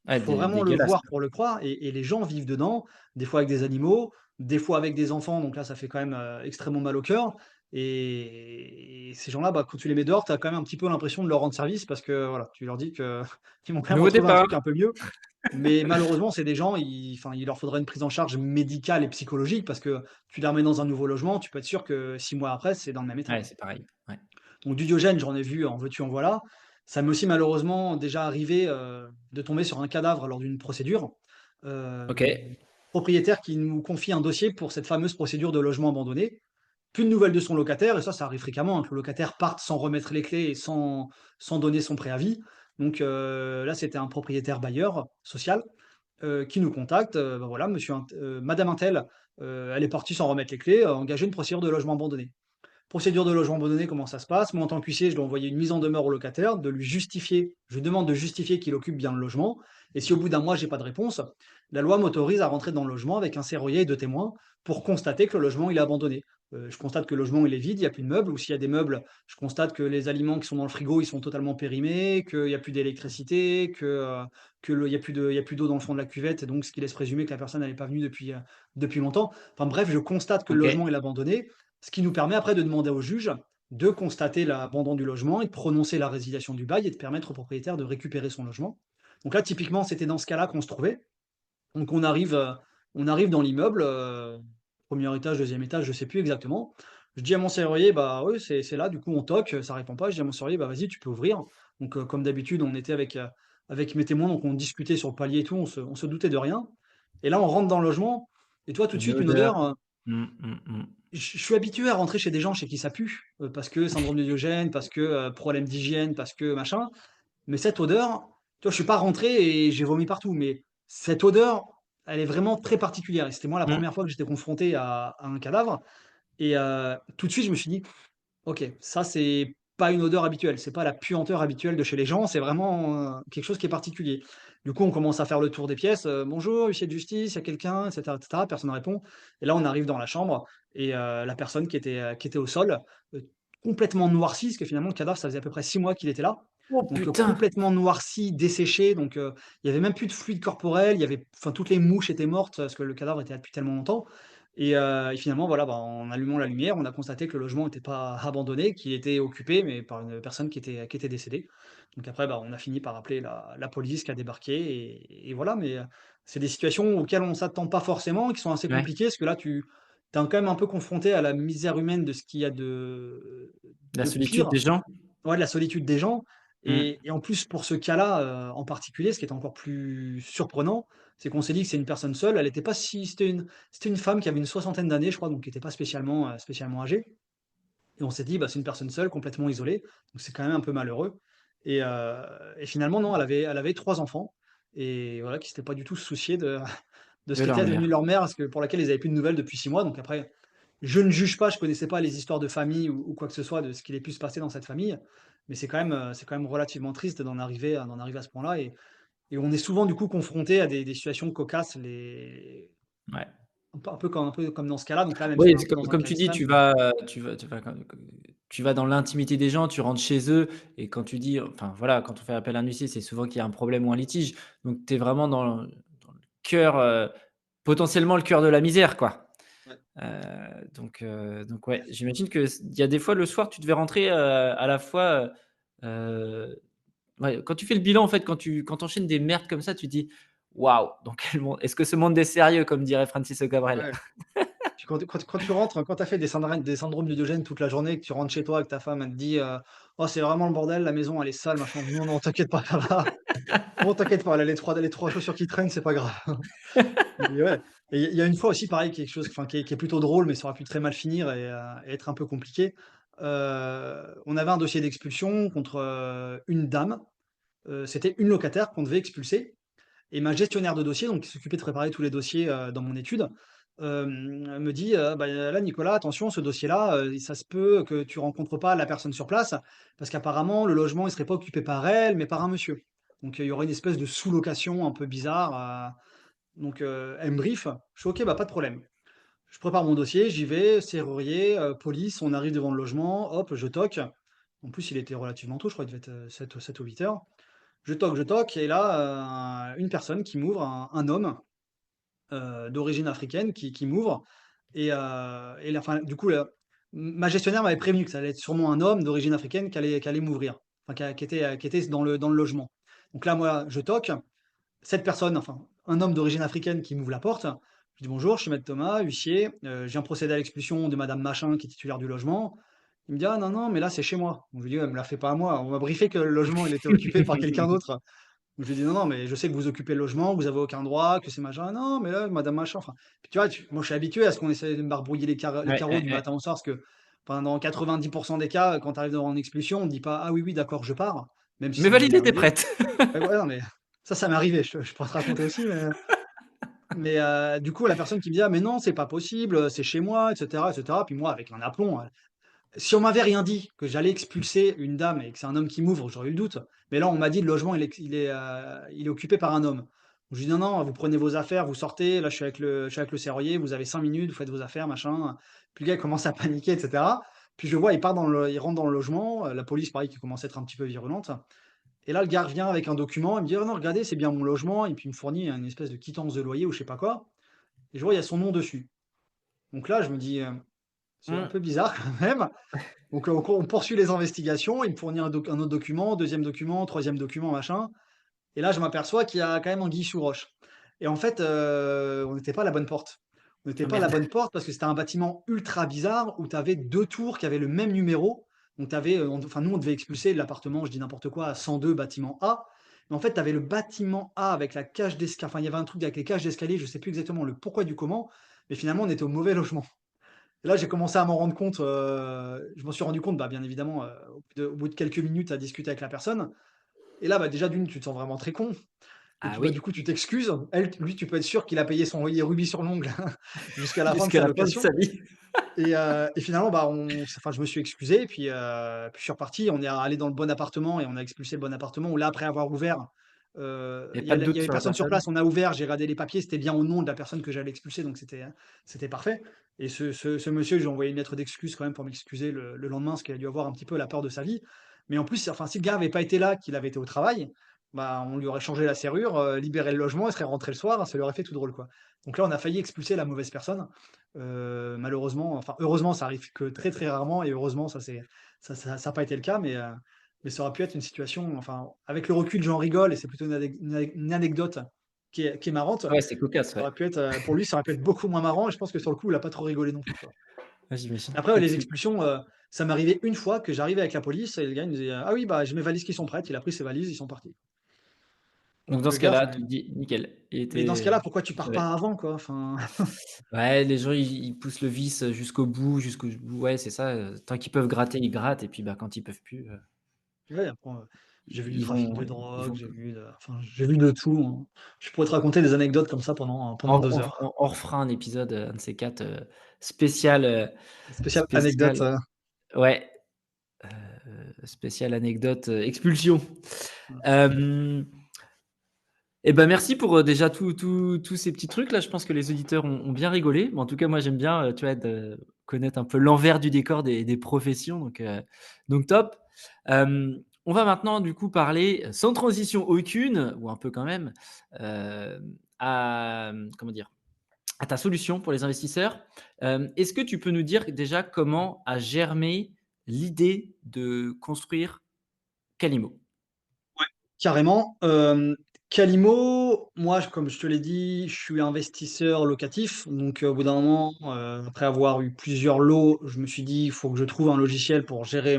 Ouais, faut vraiment le dégueulasse. voir pour le croire et les gens vivent dedans, des fois avec des animaux, des fois avec des enfants, donc là, ça fait quand même, extrêmement mal au cœur et ces gens-là, bah, quand tu les mets dehors, tu as quand même un petit peu l'impression de leur rendre service parce que, voilà, tu leur dis que qu'ils vont quand même Nouveau retrouver un départ. truc un peu mieux. Mais malheureusement, c'est des gens, enfin, il leur faudrait une prise en charge médicale et psychologique parce que tu les remets dans un nouveau logement, tu peux être sûr que 6 mois après, c'est dans le même état, Ouais, quoi. c'est pareil. Ouais. Donc du Diogène, j'en ai vu en veux-tu, en voilà. Ça m'est aussi malheureusement déjà arrivé, de tomber sur un cadavre lors d'une procédure. OK. Propriétaire qui nous confie un dossier pour cette fameuse procédure de logement abandonné. Plus de nouvelles de son locataire et ça arrive fréquemment, hein, que le locataire parte sans remettre les clés et sans donner son préavis. Donc là, c'était un propriétaire bailleur social, qui nous contacte, bah, voilà, monsieur madame untel, elle est partie sans remettre les clés, engager une procédure de logement abandonné. Procédure de logement abandonné, comment ça se passe? Moi, en tant qu'huissier, je dois envoyer une mise en demeure au locataire, de lui justifier je lui demande de justifier qu'il occupe bien le logement et si au bout d'un mois, j'ai pas de réponse, la loi m'autorise à rentrer dans le logement avec un serrurier et 2 témoins pour constater que le logement, il est abandonné. Je constate que le logement, il est vide, il y a plus de meubles ou s'il y a des meubles, je constate que les aliments qui sont dans le frigo, ils sont totalement périmés, qu'il y a plus d'électricité, il y a plus d'eau dans le fond de la cuvette et donc ce qui laisse présumer que la personne, elle est pas venue depuis longtemps. Enfin bref, je constate que le OK. logement est abandonné, ce qui nous permet après de demander au juge de constater l'abandon du logement et de prononcer la résiliation du bail et de permettre au propriétaire de récupérer son logement. Donc là, typiquement, c'était dans ce cas-là qu'on se trouvait. Donc on arrive dans l'immeuble, 1er étage, 2e étage, je sais plus exactement. Je dis à mon serrurier: «Bah, oui, c'est là». Du coup, on toque, ça répond pas. Je dis à mon serrurier: «Bah, vas-y, tu peux ouvrir». Donc comme d'habitude, on était avec mes témoins, donc on discutait sur le palier et tout, on se doutait de rien. Et là, on rentre dans le logement et toi, tout de Une suite, une odeur. odeur, Mmh, mmh, mmh. je suis habitué à rentrer chez des gens chez qui ça pue, parce que syndrome de Diogène, parce que, problème d'hygiène, parce que machin. Mais cette odeur, tu vois, je suis pas rentré et j'ai vomi partout, mais cette odeur, elle est vraiment très particulière et c'était moi la Mmh. première fois que j'étais confronté à un cadavre et tout de suite je me suis dit: «OK, ça c'est pas une odeur habituelle, c'est pas la puanteur habituelle de chez les gens, c'est vraiment, quelque chose qui est particulier». Du coup, on commence à faire le tour des pièces, «Bonjour, huissier de justice, il y a quelqu'un?» et cetera, personne ne répond et là on arrive dans la chambre et la personne qui était au sol, complètement noircie, parce que finalement le cadavre ça faisait à peu près 6 mois qu'il était là. Oh Donc, putain! complètement noirci, desséché, donc il y avait même plus de fluide corporel, il y avait enfin toutes les mouches étaient mortes, parce que le cadavre était là depuis tellement longtemps et finalement voilà, bah, en allumant la lumière, on a constaté que le logement n'était pas abandonné, qu'il était occupé, mais par une personne qui était décédée. Donc après, bah, on a fini par appeler la police qui a débarqué et voilà, mais c'est des situations auxquelles on s'attend pas forcément et qui sont assez Ouais. compliquées, parce que là, tu es quand même un peu confronté à la misère humaine de ce qu'il y a La de solitude pire. des gens? Ouais, de la solitude des gens Mmh. et en plus pour ce cas-là, en particulier, ce qui est encore plus surprenant, c'est qu'on s'est dit que c'est une personne seule. Elle était pas si c'était une femme qui avait une soixantaine d'années, je crois, donc qui était pas spécialement âgée et on s'est dit: «Bah, c'est une personne seule, complètement isolée», donc c'est quand même un peu malheureux et et finalement non, elle avait 3 enfants et voilà, qui s'étaient pas du tout souciés de ce De leur qu'était devenue mère. leur mère, parce que pour laquelle ils avaient plus de nouvelles depuis 6 mois, donc après, je ne juge pas, je connaissais pas les histoires de famille ou quoi que ce soit de ce qu'il ait pu se passer dans cette famille, mais c'est quand même relativement triste d'en arriver à ce point-là et on est souvent du coup confronté à des situations cocasses, Ouais. un peu comme dans ce cas-là, donc là, même si on Oui, est un c'est peu comme dans un comme cas tu dis, extrême. tu vas tu vas dans l'intimité des gens, tu rentres chez eux et quand tu dis enfin voilà, quand on fait appel à un huissier, c'est souvent qu'il y a un problème ou un litige. Donc tu es vraiment dans le cœur, potentiellement le cœur de la misère, quoi. Ouais. Donc ouais, j'imagine que il y a des fois le soir, tu devais rentrer, à la fois, ouais, quand tu fais le bilan, en fait, quand tu enchaînes des merdes comme ça, tu te dis: «Waouh, dans quel monde est-ce que ce monde est sérieux?» comme dirait Francis Cabrel. Ouais. Puis quand tu rentres, quand tu as fait des syndromes de Diogène toute la journée, que tu rentres chez toi et que ta femme, elle te dit, «Oh, c'est vraiment le bordel, la maison, elle est sale, machin». «Non, non, t'inquiète pas, ça va. Non, t'inquiète pas, là, les trois chaussures qui traînent, c'est pas grave». Et ouais, et il y a une fois aussi pareil, quelque chose enfin qui est plutôt drôle, mais ça aurait pu très mal finir et être un peu compliqué. On avait un dossier d'expulsion contre, une dame, c'était une locataire qu'on devait expulser et ma gestionnaire de dossier, donc qui s'occupait de préparer tous les dossiers, dans mon étude, me dit, «Bah, là Nicolas, attention, ce dossier-là, ça se peut que tu rencontres pas la personne sur place, parce qu'apparemment le logement, il serait pas occupé par elle, mais par un monsieur». Donc il y aurait une espèce de sous-location un peu bizarre, donc elle me brief, je fais: «OK, bah, pas de problème». Je prépare mon dossier, j'y vais, serrurier, police, on arrive devant le logement, hop, je toque. En plus, il était relativement tôt, je crois, il devait être, 7 ou 8 heures. Je toque et là, une personne qui m'ouvre, un homme, d'origine africaine qui m'ouvre et là enfin, du coup, ma gestionnaire m'avait prévenu que ça allait être sûrement un homme d'origine africaine qui allait m'ouvrir, enfin qui était dans le logement. Donc là, moi, je toque, cette personne, enfin, un homme d'origine africaine qui m'ouvre la porte. Je dis: «Bonjour, je suis maître Thomas, huissier, je viens procéder à l'expulsion de madame machin qui est titulaire du logement». Il me dit: «Ah non, non, mais là, c'est chez moi». Donc je lui dis: «Ouais, me la fait pas à moi, on m'a briefé que le logement, il était occupé par quelqu'un d'autre». Donc je lui dis: «Non, non, mais je sais que vous occupez le logement, que vous avez aucun droit, que c'est machin». «Non, mais là, madame machin», enfin, puis tu vois, moi, je suis habitué à ce qu'on essaie de me barbouiller les Ouais, carreaux ouais, du ouais. matin au soir parce que, enfin, dans 90 des cas, quand tu arrives devant une expulsion, on ne dit pas: «Ah oui, oui, d'accord, je pars», même si Mais ça m'est déjà Validé, tu es arrivé. prête. Ouais, ouais, non, mais ça m'est arrivé, je pourrais te raconter aussi, mais du coup, la personne qui me dit: «Ah mais non, c'est pas possible, c'est chez moi» et cetera et cetera. Puis moi, avec un aplomb, Si on m'avait rien dit, que j'allais expulser une dame et que c'est un homme qui m'ouvre, j'aurais eu le doute. Mais là, on m'a dit: «Le logement, il est occupé par un homme». Je lui dis: «Non, non, vous prenez vos affaires, vous sortez, là, je suis avec le serrurier, vous avez 5 minutes, vous faites vos affaires, machin». Puis le gars, il commence à paniquer et cetera. Puis je vois, il rentre dans le logement, la police, pareil, qui commence à être un petit peu virulente. Et là, le gars revient avec un document, il me dit: «Oh non, regardez, c'est bien mon logement», et puis il me fournit une espèce de quittance de loyer ou je sais pas quoi, et je vois, il y a son nom dessus. Donc là, je me dis: «C'est un Mmh. peu bizarre quand même». Donc, on poursuit les investigations, il me fournit un autre document, deuxième document, troisième document, machin, et là, je m'aperçois qu'il y a quand même anguille sous roche. Et en fait, on n'était pas à la bonne porte. On n'était Ah pas à la merde. bonne porte parce que c'était un bâtiment ultra bizarre où tu avais 2 tours qui avaient le même numéro. Donc tu avais, enfin, nous, on devait expulser l'appartement, je dis n'importe quoi, à 102 bâtiment A. Mais en fait, tu avais le bâtiment A avec la cage d'escalier, enfin, il y avait un truc avec les cages d'escalier, je sais plus exactement le pourquoi du comment, mais finalement, on était au mauvais logement. Et là, j'ai commencé à m'en rendre compte, je m'en suis rendu compte, bah, bien évidemment, au bout de quelques minutes à discuter avec la personne. Et là, bah, déjà d'une, tu te sens vraiment très con. Et Ah puis, bah, du oui, coup, tu t'excuses. Lui, tu peux être sûr qu'il a payé son loyer rubis sur l'ongle jusqu'à la fin de jusqu'à sa la fin de location. sa vie. Et finalement, bah, enfin, je me suis excusé et puis je suis reparti. On est allé dans le bon appartement et on a expulsé le bon appartement où là, après avoir ouvert, Il y a il y pas de avait il doute y avait sur la personne sur personne? place. On a ouvert, j'ai regardé les papiers, c'était bien au nom de la personne que j'allais expulser, donc c'était parfait. Et ce monsieur, je lui ai envoyé une lettre d'excuse quand même pour m'excuser le lendemain, parce qu'il a dû avoir un petit peu la peur de sa vie. Mais en plus, enfin, si le gars avait pas été là, qu'il avait été au travail, bah, on lui aurait changé la serrure, libéré le logement, il serait rentré le soir, ça lui aurait fait tout drôle, quoi. Donc là, on a failli expulser la mauvaise personne. Malheureusement, enfin heureusement, ça arrive que très, très rarement, et heureusement ça a pas été le cas, mais ça aurait pu être une situation, enfin, avec le recul, j'en rigole et c'est plutôt une anecdote qui est marrante. Ouais, c'est cocasse, Ça ouais. aurait pu être, pour lui, ça aurait pu être beaucoup moins marrant, et je pense que sur le coup, il a pas trop rigolé non plus, quoi. Ouais, j'imagine. Après, ouais, Donc les tu expulsions, ça m'est arrivé une fois que j'arrivais avec la police et le gars il me disait: «Ah oui, bah, j'ai mes valises qui sont prêtes». Il a pris ses valises, ils sont partis. donc Donc dans le ce gars, cas-là, enfin, tu te dis: «Nickel». Il mais dans ce était cas-là, pourquoi tu il pars savait. pas avant, quoi? Enfin, Ouais, les gens, ils poussent le vice, jusqu'au bout, ouais, c'est ça, tant qu'ils peuvent gratter, ils grattent et puis, bah, quand ils peuvent plus, ouais, après, j'ai vu du ils trafic vont de ils drogue, vont j'ai vu de tout, hein. Je pourrais te raconter des anecdotes comme ça pendant 2 heures. on refera un épisode, un de ces 4, spécial, Spéciale anecdote, spécial ouais, spécial anecdote, expulsion. Hem Et ben merci pour, déjà tous ces petits trucs là. Je pense que les auditeurs ont bien rigolé. Mais en tout cas, moi j'aime bien, tu vois, de connaître un peu l'envers du décor des professions, donc top. On va maintenant du coup parler, sans transition aucune, ou un peu quand même, comment dire? À ta solution pour les investisseurs. Est-ce que tu peux nous dire déjà comment a germé l'idée de construire Calimo? carrément. Calimo, moi, comme je te l'ai dit, je suis investisseur locatif. Donc, au bout d'un moment, après avoir eu plusieurs lots, je me suis dit: «Il faut que je trouve un logiciel pour gérer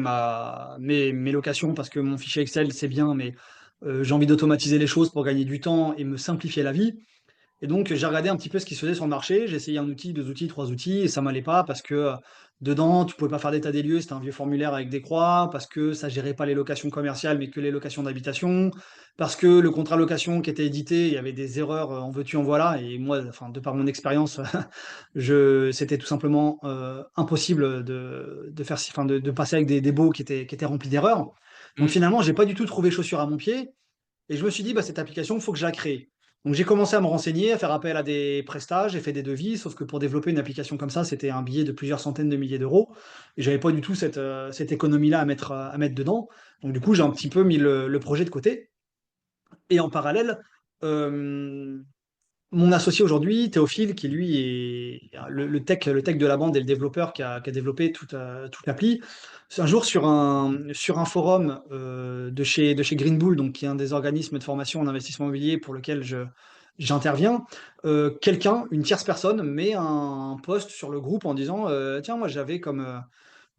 mes locations», parce que mon fichier Excel, c'est bien, mais j'ai envie d'automatiser les choses pour gagner du temps et me simplifier la vie. Et donc, j'ai regardé un petit peu ce qui se faisait sur le marché. J'ai essayé un outil, 2 outils, 3 outils, et ça m'allait pas parce que, dedans, tu pouvais pas faire d'état des lieux, c'était un vieux formulaire avec des croix, parce que ça gérait pas les locations commerciales, mais que les locations d'habitation, parce que le contrat location qui était édité, il y avait des erreurs, en veux-tu, en voilà. Et moi, enfin, de par mon expérience, c'était tout simplement, impossible de faire ci, enfin, de passer avec des baux qui étaient remplis d'erreurs. Donc Mmh. finalement, j'ai pas du tout trouvé chaussure à mon pied. Et je me suis dit: «Bah, cette application, il faut que je la crée». Donc j'ai commencé à me renseigner, à faire appel à des prestats, j'ai fait des devis, sauf que pour développer une application comme ça, c'était un billet de plusieurs centaines de milliers d'euros, et j'avais pas du tout cette économie-là à mettre dedans. Donc du coup, j'ai un petit peu mis le projet de côté, et en parallèle, hem mon associé aujourd'hui, Théophile, qui lui est le tech de la bande et le développeur qui a développé toute l'appli. C'est un jour sur un forum, de chez Green Bull, donc qui est un des organismes de formation en investissement immobilier pour lequel j'interviens, une tierce personne met un post sur le groupe en disant, «Tiens, moi j'avais comme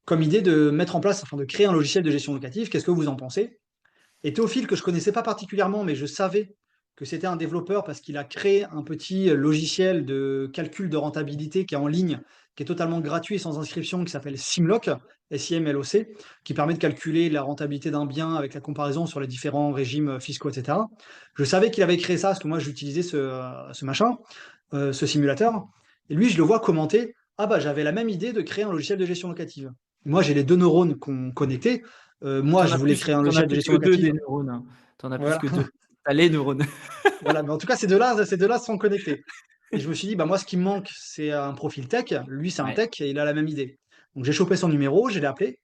idée de mettre en place, enfin de créer un logiciel de gestion locative, qu'est-ce que vous en pensez?» Et Théophile, que je connaissais pas particulièrement, mais je savais que c'était un développeur parce qu'il a créé un petit logiciel de calcul de rentabilité qui est en ligne, qui est totalement gratuit et sans inscription, qui s'appelle Simloc, SIMLOC, qui permet de calculer la rentabilité d'un bien avec la comparaison sur les différents régimes fiscaux, et cetera. Je savais qu'il avait créé ça parce que moi j'utilisais ce machin, ce simulateur. Et lui, je le vois commenter: «Ah bah, j'avais la même idée de créer un logiciel de gestion locative». Moi, j'ai les 2 neurones connectés. Moi, je voulais créer un T'en as logiciel de plus gestion que 2 locative. des neurones, hein. Tu as plus Voilà. que 2. Tu as les neurones. Voilà, mais en tout cas, ces deux-là sont connectés. Et je me suis dit, bah, moi, ce qui me manque, c'est un profil tech. Lui, c'est un Ouais. tech et il a la même idée. Donc, j'ai chopé son numéro, je l'ai appelé,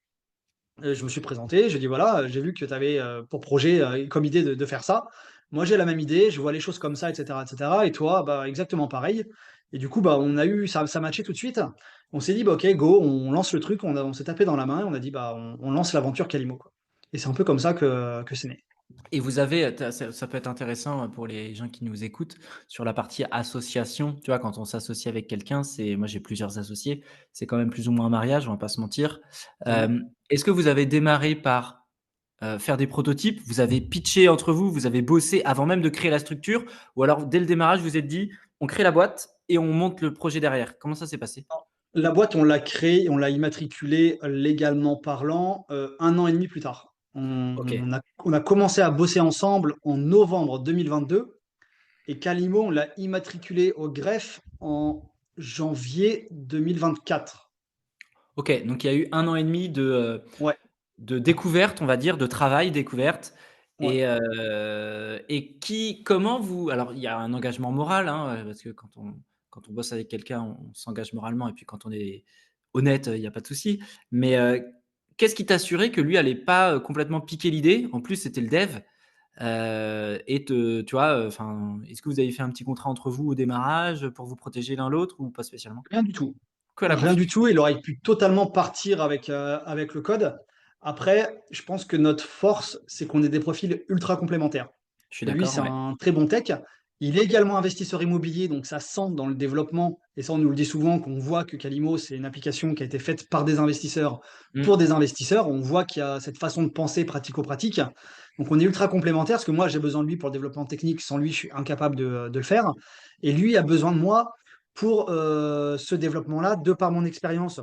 je me suis présenté, j'ai dit, voilà, j'ai vu que tu avais pour projet, comme idée de faire ça. Moi, j'ai la même idée, je vois les choses comme ça, etc., etc. Et toi, bah, exactement pareil. Et du coup, bah, ça matchait tout de suite. On s'est dit, bah, ok, go, on lance le truc, on s'est tapé dans la main, on a dit, bah, on lance l'aventure Calimo, quoi. Et c'est un peu comme ça que c'est né. Et vous avez, ça peut être intéressant pour les gens qui nous écoutent, sur la partie association. Tu vois, quand on s'associe avec quelqu'un, moi j'ai plusieurs associés, c'est quand même plus ou moins un mariage, on va pas se mentir. Ouais. Est-ce que vous avez démarré par faire des prototypes? Vous avez pitché entre vous, vous avez bossé avant même de créer la structure? Ou alors dès le démarrage, vous êtes dit, on crée la boîte et on monte le projet derrière? Comment ça s'est passé? La boîte, on l'a créée, on l'a immatriculée légalement parlant, 1 an et demi plus tard. Ok. On a commencé à bosser ensemble en novembre 2022 et Calimo, on l'a immatriculé au greffe en janvier 2024. Ok, donc il y a eu 1 an et demi Ouais, de découverte, on va dire, de travail, découverte. ouais. Et comment vous, alors il y a un engagement moral, hein, parce que quand on bosse avec quelqu'un, on s'engage moralement, et puis quand on est honnête, il n'y a pas de souci. Mais qu'est-ce qui t'assurait que lui allait pas complètement piquer l'idée? En plus, c'était le dev. Tu vois, enfin, est-ce que vous avez fait un petit contrat entre vous au démarrage pour vous protéger l'un l'autre ou pas spécialement? Rien du tout. Que la Rien du confiance. tout. Il aurait pu totalement partir avec le code. Après, je pense que notre force, c'est qu'on est des profils ultra complémentaires. Je suis Lui, d'accord, c'est ouais. un très bon tech. Il est également investisseur immobilier, donc ça sent dans le développement, et ça on nous le dit souvent, qu'on voit que Calimo, c'est une application qui a été faite par des investisseurs pour Mmh. des investisseurs. On voit qu'il y a cette façon de penser pratico-pratique. Donc on est ultra complémentaires, parce que moi j'ai besoin de lui pour le développement technique, sans lui je suis incapable de le faire. Et lui a besoin de moi pour ce développement-là, de par mon expérience.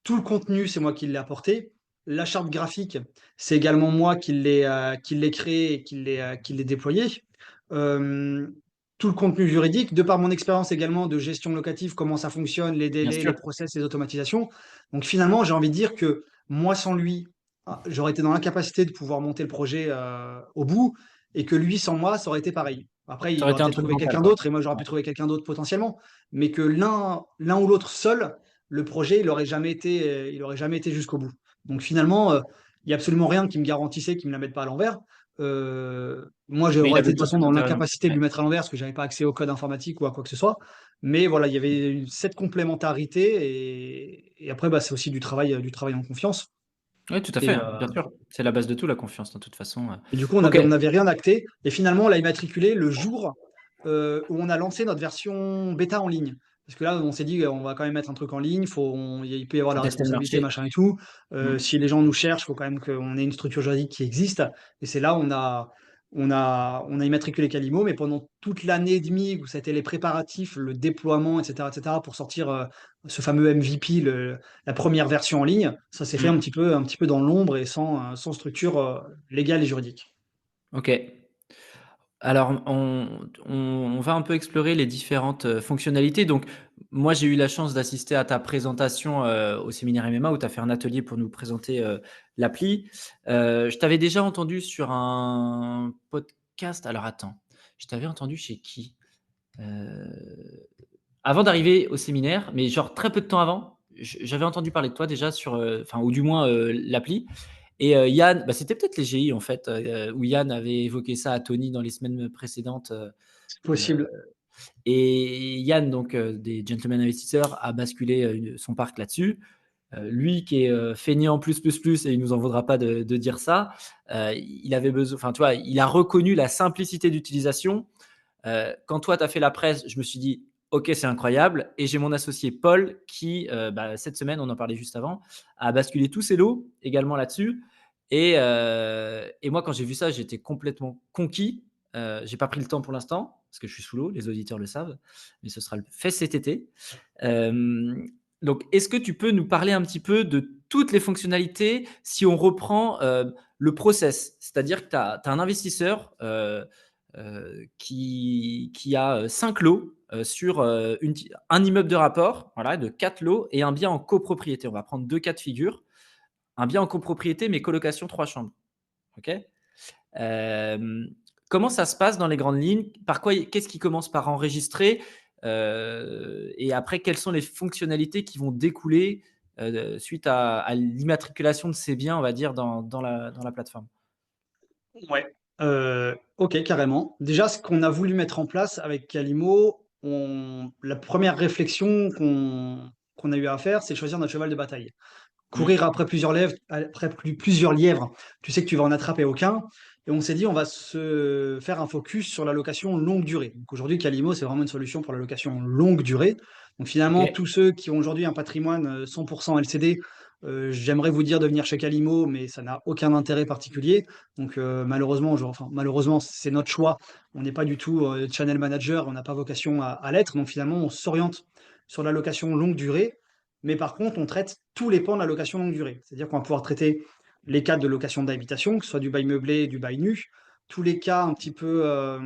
Tout le contenu, c'est moi qui l'ai apporté. La charte graphique, c'est également moi qui l'ai créé et qui l'ai déployé. Hem, Tout le contenu juridique, de par mon expérience également de gestion locative, comment ça fonctionne, les Bien délais, les sûr. process, les automatisations. Donc finalement, j'ai envie de dire que moi, sans lui, j'aurais été dans l'incapacité de pouvoir monter le projet, au bout, et que lui, sans moi, ça aurait été pareil. Après, Ça il aurait aurait été un peut-être truc trouvé bancal, quelqu'un quoi. d'autre et moi, j'aurais Ouais. pu trouver quelqu'un d'autre potentiellement. Mais que l'un ou l'autre seul, le projet, il aurait jamais été jusqu'au bout. Donc finalement, il y a absolument rien qui me garantissait qu'il me la mette pas à l'envers. Moi, Mais il j'aurais été avait de toute pas façon tout dans intérêt non plus. l'incapacité de Ouais. lui mettre à l'envers parce que j'avais pas accès au code informatique ou à quoi que ce soit. Mais voilà, il y avait cette complémentarité et après, bah, c'est aussi du travail en confiance. Oui, tout à fait, Et, hein, bien sûr. C'est la base de tout, la confiance, de toute façon. et du coup, on OK. avait, on avait rien acté. Et finalement, on l'a immatriculé le jour où on a lancé notre version bêta en ligne. Parce que là, on s'est dit, on va quand même mettre un truc en ligne, il peut y avoir Faut la tester le responsabilité, marché. machin et tout. Mmh. Si les gens nous cherchent, il faut quand même qu'on ait une structure juridique qui existe. Et c'est là où on a immatriculé Calimo, mais pendant toute l'année et demie où ça a été les préparatifs, le déploiement, etc., pour sortir ce fameux MVP, la première version en ligne, ça s'est fait Mmh. un petit peu dans l'ombre et sans structure légale et juridique. OK. Alors, on va un peu explorer les différentes, fonctionnalités. Donc, moi, j'ai eu la chance d'assister à ta présentation, au séminaire MMA où tu as fait un atelier pour nous présenter, l'appli. Je t'avais déjà entendu sur un podcast. Alors attends, je t'avais entendu chez qui? Heu, Avant d'arriver au séminaire, mais genre très peu de temps avant, j'avais entendu parler de toi déjà sur, enfin, ou du moins, l'appli. Et Yann, bah, c'était peut-être les GI en fait, où Yann avait évoqué ça à Tony dans les semaines précédentes, C'est heu possible. et Yann donc des Gentlemen Investisseurs a basculé, son parc là-dessus. Lui qui est, feignant plus et il nous en voudra pas de dire ça, il avait besoin, enfin, tu vois, il a reconnu la simplicité d'utilisation. Quand toi tu as fait la presse, je me suis dit: «OK, c'est incroyable», et j'ai mon associé Paul qui, bah, cette semaine, on en parlait juste avant, a basculé tous ses lots également là-dessus. Et moi quand j'ai vu ça, j'étais complètement conquis. J'ai pas pris le temps pour l'instant parce que je suis sous l'eau, les auditeurs le savent, mais ce sera fait cet été. Hem, donc est-ce que tu peux nous parler un petit peu de toutes les fonctionnalités si on reprend, le process? C'est-à-dire que tu as un investisseur, qui a 5 lots sur un immeuble de rapport, voilà, de 4 lots et un bien en copropriété. On va prendre deux cas de figure. un bien en copropriété, mais colocation 3 chambres. OK? Comment ça se passe dans les grandes lignes? Qu'est-ce qui commence par enregistrer? Et après, quelles sont les fonctionnalités qui vont découler, suite à l'immatriculation de ces biens, on va dire, dans la plateforme? Ouais, OK, carrément. Déjà, ce qu'on a voulu mettre en place avec Calimo, la première réflexion qu'on a eu à faire, c'est choisir notre cheval de bataille. Mmh. Courir après plusieurs lièvres, tu sais que tu vas en attraper aucun. Et on s'est dit: «On va se faire un focus sur la location longue durée». Donc aujourd'hui, Calimo, c'est vraiment une solution pour la location longue durée. Donc finalement, OK. tous ceux qui ont aujourd'hui un patrimoine, 100 LCD, j'aimerais vous dire de venir chez Calimo, mais ça n'a aucun intérêt particulier. Donc malheureusement, c'est notre choix. On n'est pas du tout, channel manager, on n'a pas vocation à l'être. Donc finalement, on s'oriente sur la location longue durée, mais par contre, on traite tous les pans de la location longue durée. C'est-à-dire qu'on va pouvoir traiter les cas de location d'habitation, que ce soit du bail meublé, du bail nu, tous les cas un petit peu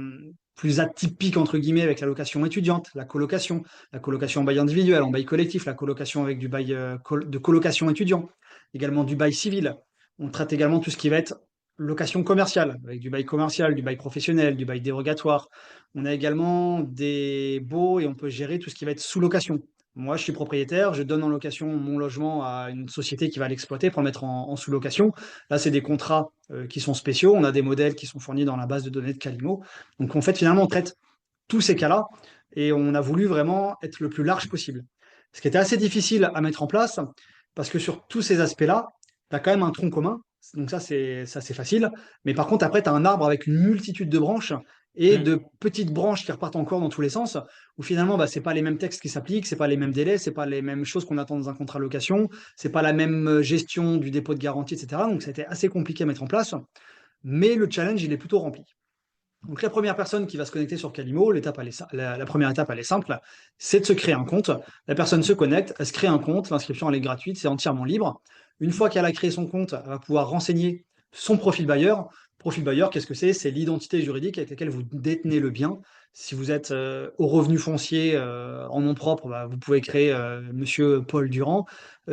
plus atypiques, entre guillemets, avec la location étudiante, la colocation en bail individuel, en bail collectif, la colocation avec du bail de colocation étudiant, également du bail civil. On traite également tout ce qui va être location commerciale, avec du bail commercial, du bail professionnel, du bail dérogatoire. On a également des baux et on peut gérer tout ce qui va être sous-location. Moi, je suis propriétaire, je donne en location mon logement à une société qui va l'exploiter pour le mettre en sous-location. Là, c'est des contrats qui sont spéciaux. On a des modèles qui sont fournis dans la base de données de Calimo. Donc, en fait, finalement, on traite tous ces cas-là et on a voulu vraiment être le plus large possible. Ce qui était assez difficile à mettre en place parce que sur tous ces aspects-là, tu as quand même un tronc commun. Donc, ça, c'est facile. Mais par contre, après, tu as un arbre avec une multitude de branches et Mmh. de petites branches qui repartent encore dans tous les sens où finalement, bah, c'est pas les mêmes textes qui s'appliquent, c'est pas les mêmes délais, c'est pas les mêmes choses qu'on attend dans un contrat de location, c'est pas la même gestion du dépôt de garantie, etc. Donc, ça a été assez compliqué à mettre en place, mais le challenge, il est plutôt rempli. Donc, la première personne qui va se connecter sur Calimo, la première étape, elle est simple, c'est de se créer un compte. La personne se connecte, elle se crée un compte, l'inscription, elle est gratuite, c'est entièrement libre. Une fois qu'elle a créé son compte, elle va pouvoir renseigner son profil bailleur. Profil bailleur, qu'est-ce que c'est? C'est l'identité juridique avec laquelle vous détenez le bien. Si vous êtes au revenu foncier en nom propre, bah, vous pouvez créer Monsieur Paul Durand.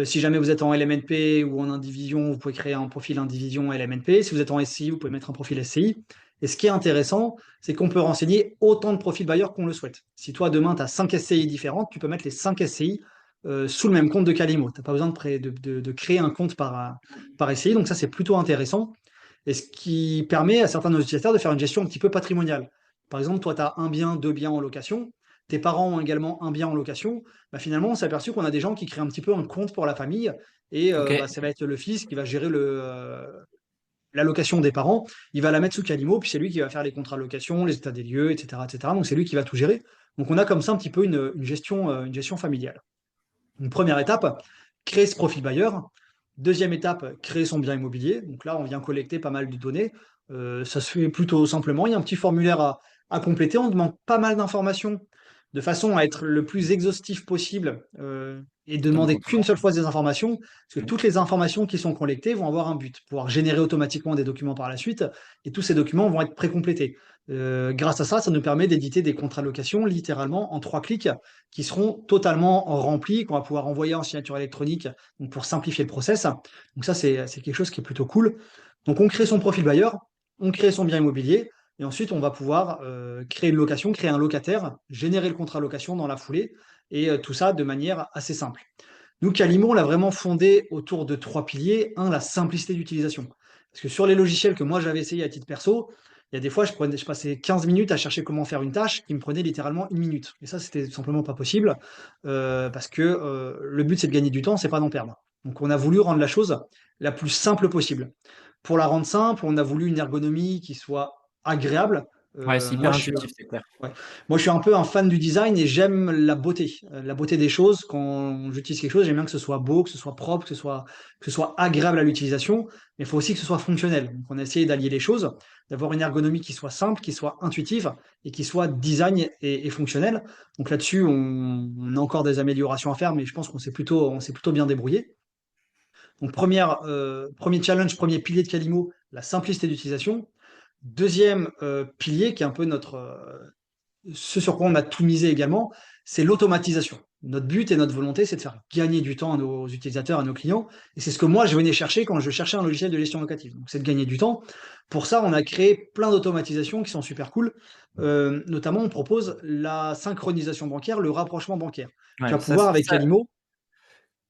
Si jamais vous êtes en LMNP ou en indivision, vous pouvez créer un profil indivision LMNP. Si vous êtes en SCI, vous pouvez mettre un profil SCI. Et ce qui est intéressant, c'est qu'on peut renseigner autant de profils bailleurs qu'on le souhaite. Si toi, demain, tu as 5 SCI différentes, tu peux mettre les 5 SCI sous le même compte de Calimo. Tu n'as pas besoin de créer un compte par SCI, donc ça, c'est plutôt intéressant. Et ce qui permet à certains de nos utilisateurs de faire une gestion un petit peu patrimoniale. Par exemple, toi, tu as un bien, deux biens en location, tes parents ont également un bien en location. Bah, finalement, on s'est aperçu qu'on a des gens qui créent un petit peu un compte pour la famille, et bah, OK. ça va être le fils qui va gérer l'allocation des parents, il va la mettre sous Calimo, puis c'est lui qui va faire les contrats de location, les états des lieux, etc., etc. Donc c'est lui qui va tout gérer. Donc on a comme ça un petit peu une gestion familiale. Une première étape, créer ce profil bailleur. Deuxième étape, créer son bien immobilier. Donc là, on vient collecter pas mal de données. Ça se fait plutôt simplement. Il y a un petit formulaire à compléter. On demande pas mal d'informations de façon à être le plus exhaustif possible et de Comme demander quoi. qu'une seule fois des informations, parce que Mmh. toutes les informations qui sont collectées vont avoir un but, pouvoir générer automatiquement des documents par la suite, et tous ces documents vont être précomplétés. Grâce à ça, ça nous permet d'éditer des contrats de location littéralement en 3 clics qui seront totalement remplis, qu'on va pouvoir envoyer en signature électronique, donc pour simplifier le process. Donc ça, c'est quelque chose qui est plutôt cool. Donc on crée son profil bailleur, on crée son bien immobilier, et ensuite on va pouvoir créer une location, créer un locataire, générer le contrat de location dans la foulée, et tout ça de manière assez simple. Nous, Calimo, on l'a vraiment fondé autour de 3 piliers. Un, la simplicité d'utilisation. Parce que sur les logiciels que moi j'avais essayé à titre perso, il y a des fois, je passais 15 minutes à chercher comment faire une tâche qui me prenait littéralement 1 minute. Et ça, c'était tout simplement pas possible, parce que le but, c'est de gagner du temps, c'est pas d'en perdre. Donc, on a voulu rendre la chose la plus simple possible. Pour la rendre simple, on a voulu une ergonomie qui soit agréable. Ouais, c'est Moi, hyper je suis intuitif, c'est clair. Ouais. Moi, je suis un peu un fan du design et j'aime la beauté des choses. Quand j'utilise quelque chose, j'aime bien que ce soit beau, que ce soit propre, que ce soit agréable à l'utilisation, mais il faut aussi que ce soit fonctionnel. Donc, on a essayé d'allier les choses, d'avoir une ergonomie qui soit simple, qui soit intuitive et qui soit design et fonctionnelle. Donc là-dessus, on a encore des améliorations à faire, mais je pense qu'on s'est plutôt bien débrouillé. Donc, premier challenge, premier pilier de Calimo, la simplicité d'utilisation. Deuxième pilier, qui est un peu ce sur quoi on a tout misé également, c'est l'automatisation. Notre but et notre volonté, c'est de faire gagner du temps à nos utilisateurs, à nos clients. Et c'est ce que moi, je venais chercher quand je cherchais un logiciel de gestion locative. Donc, c'est de gagner du temps. Pour ça, on a créé plein d'automatisations qui sont super cool. Notamment, on propose la synchronisation bancaire, le rapprochement bancaire. Tu Ouais, vas pouvoir, avec ça, Calimo,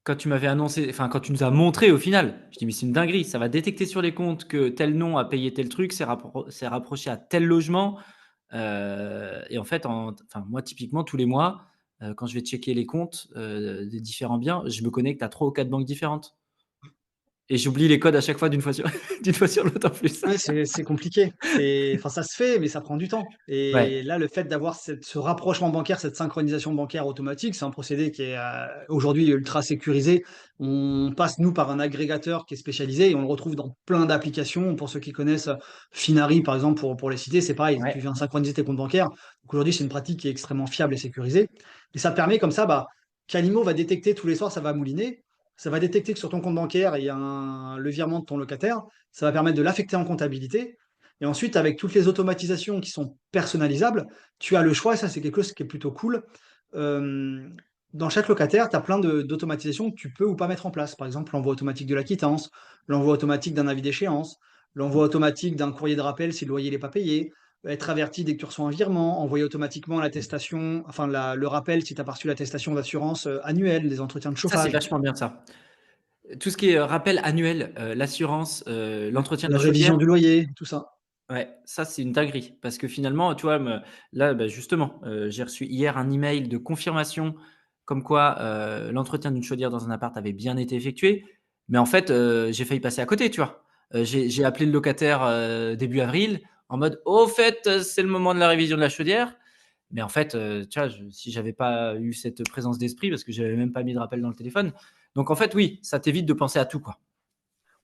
quand tu m'avais annoncé, enfin, quand tu nous as montré au final, je dis, mais c'est une dinguerie, ça va détecter sur les comptes que tel nom a payé tel truc, c'est rapproché à tel logement. Et en fait, enfin, moi, typiquement, tous les mois, quand je vais checker les comptes des différents biens, je me connecte à 3 ou 4 banques différentes. Et j'oublie les codes à chaque fois d'une fois sur, d'une fois sur l'autre en plus. ouais, c'est compliqué. Enfin, ça se fait, mais ça prend du temps. Ouais, Et là, le fait d'avoir ce rapprochement bancaire, cette synchronisation bancaire automatique, c'est un procédé qui est aujourd'hui ultra sécurisé. On passe, nous, par un agrégateur qui est spécialisé et on le retrouve dans plein d'applications. Pour ceux qui connaissent Finari, par exemple, pour les citer, c'est pareil. Tu ouais. viens synchroniser tes comptes bancaires. Donc aujourd'hui, c'est une pratique qui est extrêmement fiable et sécurisée. Et ça permet comme ça, bah, Calimo va détecter tous les soirs, ça va mouliner. Ça va détecter que sur ton compte bancaire, il y a le virement de ton locataire. Ça va permettre de l'affecter en comptabilité. Et ensuite, avec toutes les automatisations qui sont personnalisables, tu as le choix, et ça c'est quelque chose qui est plutôt cool. Euh, Dans chaque locataire, tu as plein d'automatisations que tu peux ou pas mettre en place. Par exemple, l'envoi automatique de la quittance, l'envoi automatique d'un avis d'échéance, l'envoi automatique d'un courrier de rappel si le loyer n'est pas payé, être averti dès que tu reçois un virement, envoyer automatiquement l'attestation, enfin le rappel si tu as pas reçu l'attestation d'assurance annuelle, des entretiens de Ça, c'est chauffage, vachement bien ça. Tout ce qui est rappel annuel, l'assurance, l'entretien de la la chaudière. révision du loyer, tout ça. Ouais, ça, c'est une dinguerie parce que finalement, tu vois, là, bah, justement, j'ai reçu hier un email de confirmation comme quoi, l'entretien d'une chaudière dans un appart avait bien été effectué. Mais en fait, j'ai failli passer à côté, tu vois? J'ai appelé le locataire, début avril en mode: «Au fait, c'est le moment de la révision de la chaudière». Mais en fait, tu vois, si j'avais pas eu cette présence d'esprit parce que j'avais même pas mis de rappel dans le téléphone. Donc en fait, oui, ça t'évite de penser à tout, quoi.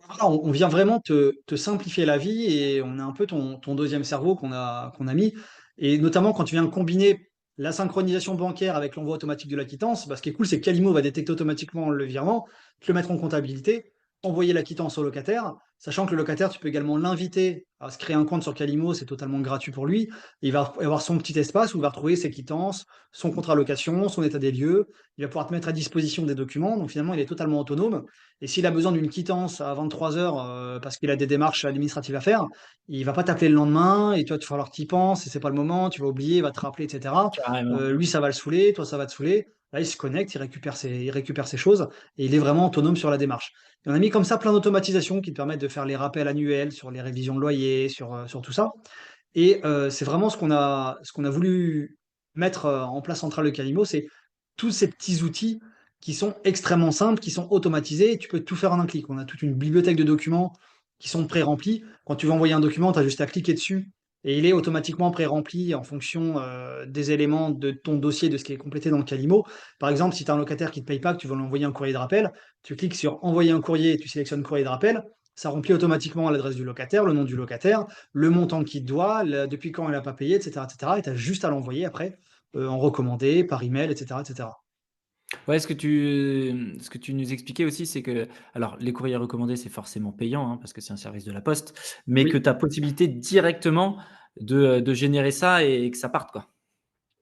Voilà, on vient vraiment te simplifier la vie et on est un peu ton deuxième cerveau qu'on a mis. Et notamment quand tu viens combiner la synchronisation bancaire avec l'envoi automatique de la quittance, bah, ce qui est cool, c'est que Calimo va détecter automatiquement le virement, te le mettre en comptabilité, envoyer la quittance au locataire, sachant que le locataire, tu peux également l'inviter à se créer un compte sur Calimo, c'est totalement gratuit pour lui. Il va avoir son petit espace où il va retrouver ses quittances, son contrat location, son état des lieux. Il va pouvoir te mettre à disposition des documents. Donc finalement, il est totalement autonome. Et s'il a besoin d'une quittance à 23 heures parce qu'il a des démarches administratives à faire, il va pas t'appeler le lendemain et toi, il va falloir que tu y penses et c'est pas le moment, tu vas oublier, il va te rappeler, et cetera. Carrément. Lui, ça va le saouler, toi, ça va te saouler. Là, il se connecte, il récupère ses choses et il est vraiment autonome sur la démarche. Et on a mis comme ça plein d'automatisations qui te permettent de faire les rappels annuels sur les révisions de loyer, sur tout ça. Et c'est vraiment ce qu'on a voulu mettre en place Centrale de Calimo, c'est tous ces petits outils qui sont extrêmement simples, qui sont automatisés, et tu peux tout faire en un clic. On a toute une bibliothèque de documents qui sont pré-remplis. Quand tu veux envoyer un document, tu as juste à cliquer dessus et il est automatiquement pré-rempli en fonction des éléments de ton dossier, de ce qui est complété dans le Calimo. Par exemple, si tu as un locataire qui ne te paye pas, que tu veux lui envoyer un courrier de rappel, tu cliques sur envoyer un courrier et tu sélectionnes courrier de rappel. Ça remplit automatiquement l'adresse du locataire, le nom du locataire, le montant qu'il te doit, depuis quand il n'a pas payé, etc., etc. Et tu as juste à l'envoyer après en recommandé, par email, etc., etc. Ouais, ce que tu nous expliquais aussi, c'est que alors les courriers recommandés, c'est forcément payant, hein, parce que c'est un service de la poste, mais que Oui, tu as possibilité directement de générer ça et que ça parte, quoi.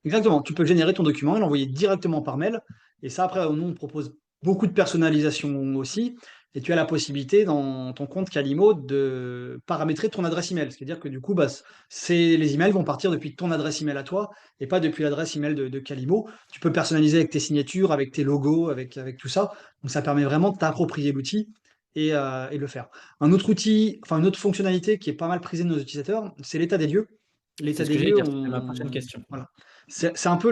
exactement. Tu peux générer ton document et l'envoyer directement par mail. Et ça, après, nous, on propose beaucoup de personnalisation aussi. Et tu as la possibilité dans ton compte Calimo de paramétrer ton adresse email. C'est-à-dire que du coup, bah, les emails vont partir depuis ton adresse email à toi et pas depuis l'adresse email de Calimo. Tu peux personnaliser avec tes signatures, avec tes logos, avec tout ça. Donc ça permet vraiment de t'approprier l'outil et le faire. Un autre outil, enfin une autre fonctionnalité qui est pas mal prisée de nos utilisateurs, c'est l'état des lieux. C'est L'état ce des que j'allais lieux, dire, c'était ma prochaine question. voilà. C'est un peu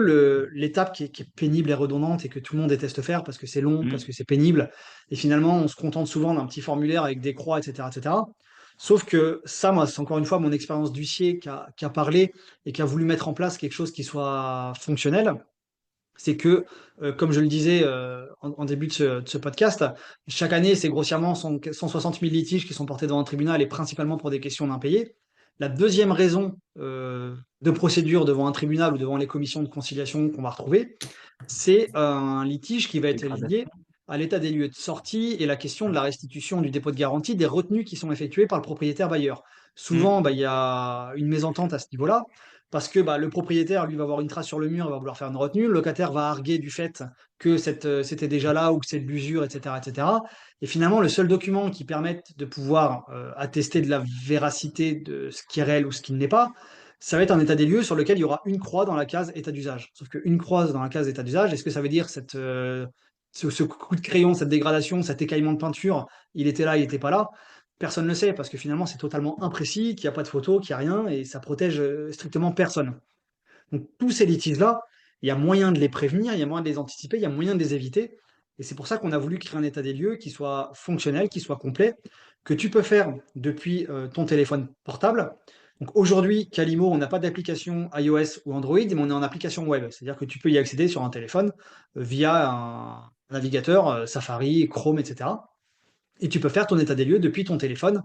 l'étape qui est pénible et redondante et que tout le monde déteste faire parce que c'est long, parce Mmh. que c'est pénible. Et finalement, on se contente souvent d'un petit formulaire avec des croix, etc., etc. Sauf que ça, moi, c'est encore une fois mon expérience d'huissier qui a parlé et qui a voulu mettre en place quelque chose qui soit fonctionnel. C'est que, comme je le disais en début de ce podcast, chaque année, c'est grossièrement 160 000 litiges qui sont portés devant un tribunal et principalement pour des questions d'impayés. La deuxième raison de procédure devant un tribunal ou devant les commissions de conciliation qu'on va retrouver, c'est un litige qui va être lié Dégradation. à l'état des lieux de sortie et la question de la restitution du dépôt de garantie des retenues qui sont effectuées par le propriétaire bailleur. Souvent, Mmh. bah, il y a une mésentente à ce niveau-là. parce que le propriétaire, lui, va avoir une trace sur le mur, il va vouloir faire une retenue. Le locataire va arguer du fait que c'était déjà là ou que c'est de l'usure, etc., etc. Et finalement, le seul document qui permette de pouvoir attester de la véracité de ce qui est réel ou ce qui ne l'est pas, ça va être un état des lieux sur lequel il y aura une croix dans la case état d'usage. Sauf qu'une croix dans la case état d'usage, est-ce que ça veut dire ce coup de crayon, cette dégradation, cet écaillement de peinture, il était là, il n'était pas là? Personne ne le sait parce que finalement c'est totalement imprécis, qu'il n'y a pas de photo, qu'il n'y a rien et ça protège strictement personne. Donc tous ces litiges-là, il y a moyen de les prévenir, il y a moyen de les anticiper, il y a moyen de les éviter. Et c'est pour ça qu'on a voulu créer un état des lieux qui soit fonctionnel, qui soit complet, que tu peux faire depuis ton téléphone portable. Donc aujourd'hui, Calimo, on n'a pas d'application iOS ou Android, mais on est en application web. C'est-à-dire que tu peux y accéder sur un téléphone via un navigateur Safari, Chrome, etc. Et tu peux faire ton état des lieux depuis ton téléphone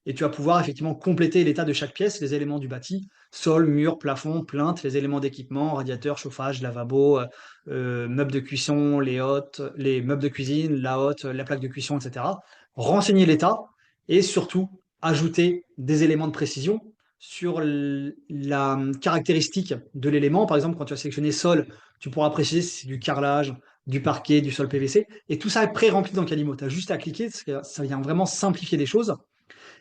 et tu vas pouvoir effectivement compléter l'état de chaque pièce, les éléments du bâti, sol, mur, plafond, plinthe, les éléments d'équipement, radiateur, chauffage, lavabo, meubles de cuisson, les meubles de cuisine, la hotte, la plaque de cuisson, etc. Renseigner l'état et surtout ajouter des éléments de précision sur la caractéristique de l'élément. Par exemple, quand tu vas sélectionner sol, tu pourras préciser si c'est du carrelage, du parquet, du sol PVC. Et tout ça est pré-rempli dans Calimo. Tu as juste à cliquer, parce que ça vient vraiment simplifier les choses.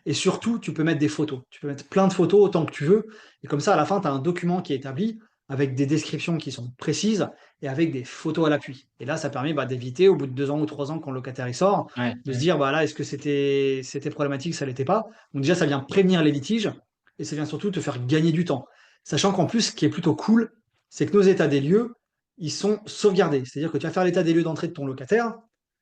Et surtout, tu peux mettre des photos. Tu peux mettre plein de photos autant que tu veux. Et comme ça, à la fin, tu as un document qui est établi avec des descriptions qui sont précises et avec des photos à l'appui. Et là, ça permet d'éviter, au bout de 2 ans ou 3 ans, quand le locataire il sort, Ouais, de se dire, là, est-ce que c'était problématique, ça l'était pas. Donc déjà, ça vient prévenir les litiges et ça vient surtout te faire gagner du temps. Sachant qu'en plus, ce qui est plutôt cool, c'est que nos états des lieux, ils sont sauvegardés. C'est-à-dire que tu vas faire l'état des lieux d'entrée de ton locataire.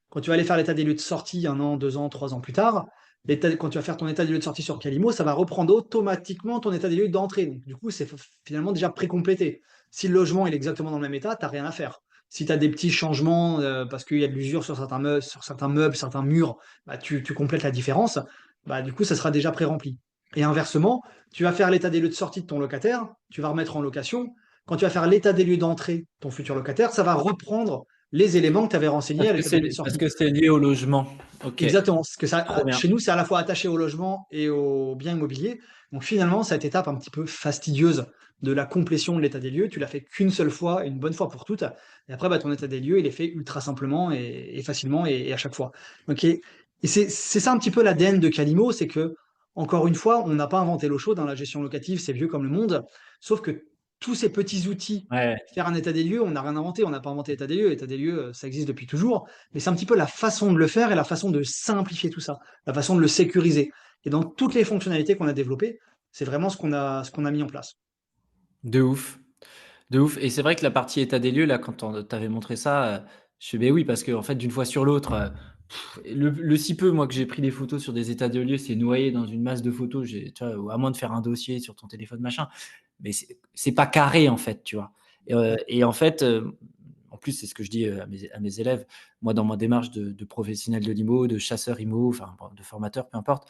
Quand tu vas aller faire l'état des lieux de sortie 1 an, 2 ans, 3 ans plus tard, quand tu vas faire ton état des lieux de sortie sur Calimo, ça va reprendre automatiquement ton état des lieux d'entrée. Donc, du coup, c'est finalement déjà précomplété. Si le logement est exactement dans le même état, tu n'as rien à faire. Si tu as des petits changements parce qu'il y a de l'usure sur certains meubles, certains murs, tu complètes la différence. Du coup, ça sera déjà pré-rempli. Et inversement, tu vas faire l'état des lieux de sortie de ton locataire, tu vas remettre en location. Quand tu vas faire l'état des lieux d'entrée de ton futur locataire, ça va reprendre les éléments que tu avais renseignés à l'état des lieux de parce sortie. que c'est lié au logement. Ok, Exactement, parce que trop bien. chez nous, c'est à la fois attaché au logement et aux biens immobiliers. Donc finalement, cette étape un petit peu fastidieuse de la complétion de l'état des lieux, tu l'as fait qu'une seule fois, une bonne fois pour toutes. Et après, ton état des lieux, il est fait ultra simplement et facilement et à chaque fois. Donc, et c'est ça un petit peu l'ADN de Calimo, c'est que, encore une fois, on n'a pas inventé l'eau chaude dans la gestion locative, c'est vieux comme le monde. Sauf que tous ces petits outils, Ouais. faire un état des lieux, on n'a rien inventé, on n'a pas inventé l'état des lieux. L'état des lieux, ça existe depuis toujours. Mais c'est un petit peu la façon de le faire et la façon de simplifier tout ça, la façon de le sécuriser. Et dans toutes les fonctionnalités qu'on a développées, c'est vraiment ce qu'on a mis en place. De ouf. De ouf. Et c'est vrai que la partie état des lieux, là, quand tu avais montré ça, je fais, ben oui, parce qu'en fait, d'une fois sur l'autre, le si peu, moi, que j'ai pris des photos sur des états de lieux, c'est noyé dans une masse de photos, tu vois, à moins de faire un dossier sur ton téléphone, machin, mais c'est pas carré, en fait, tu vois. Et en fait, en plus, c'est ce que je dis à mes élèves, moi, dans ma démarche de professionnel de l'IMO, de chasseur IMO, enfin, de formateur, peu importe,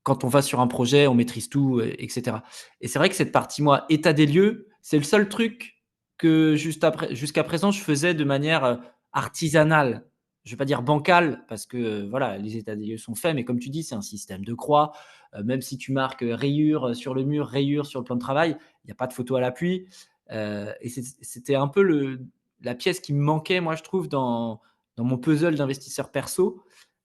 quand on va sur un projet, on maîtrise tout, etc. Et c'est vrai que cette partie, moi, état des lieux, c'est le seul truc que jusqu'à présent, je faisais de manière artisanale. Je ne vais pas dire bancale, parce que voilà, les états des lieux sont faits, mais comme tu dis, c'est un système de croix. Même si tu marques rayure sur le mur, rayure sur le plan de travail, il n'y a pas de photo à l'appui. Et c'était un peu la pièce qui me manquait, moi, je trouve, dans mon puzzle d'investisseur perso.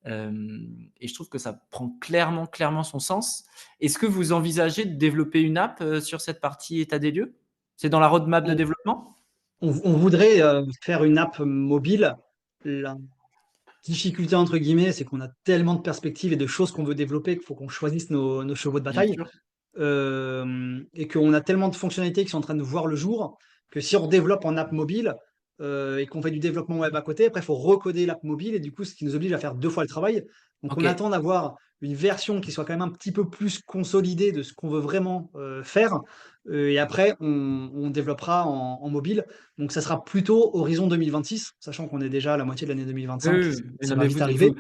Et je trouve que ça prend clairement son sens. Est-ce que vous envisagez de développer une app sur cette partie état des lieux? C'est dans la roadmap de On, développement? on voudrait faire une app mobile. La difficulté, entre guillemets, c'est qu'on a tellement de perspectives et de choses qu'on veut développer qu'il faut qu'on choisisse nos chevaux de Bien bataille. sûr. Et qu'on a tellement de fonctionnalités qui sont en train de voir le jour que si on développe en app mobile et qu'on fait du développement web à côté, après il faut recoder l'app mobile et du coup ce qui nous oblige à faire 2 fois le travail. Donc on Ok. attend d'avoir une version qui soit quand même un petit peu plus consolidée de ce qu'on veut vraiment faire. Et après on développera en mobile. Donc ça sera plutôt horizon 2026, sachant qu'on est déjà à la moitié de l'année 2025, Oui, oui, oui. ça Non, va mais vite arriver.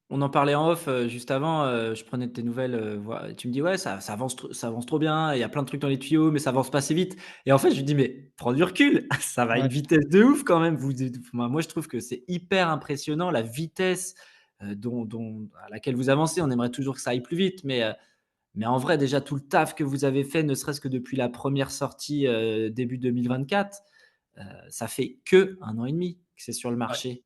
on en parlait en off juste avant. Je prenais de tes nouvelles. Tu me dis, ouais, ça avance trop bien. Il y a plein de trucs dans les tuyaux, mais ça avance pas assez vite. Et en fait, je lui dis, mais prends du recul. Ça va à une Ouais. vitesse de ouf quand même. Moi, je trouve que c'est hyper impressionnant la vitesse à laquelle vous avancez. On aimerait toujours que ça aille plus vite, Mais en vrai, déjà, tout le taf que vous avez fait, ne serait-ce que depuis la première sortie début 2024, ça fait que 1 an et demi que c'est sur le Ouais. marché.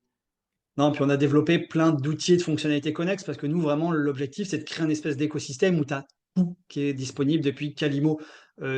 Non, puis on a développé plein d'outils et de fonctionnalités connexes parce que nous, vraiment, l'objectif, c'est de créer un espèce d'écosystème où tu as tout qui est disponible depuis Calimo.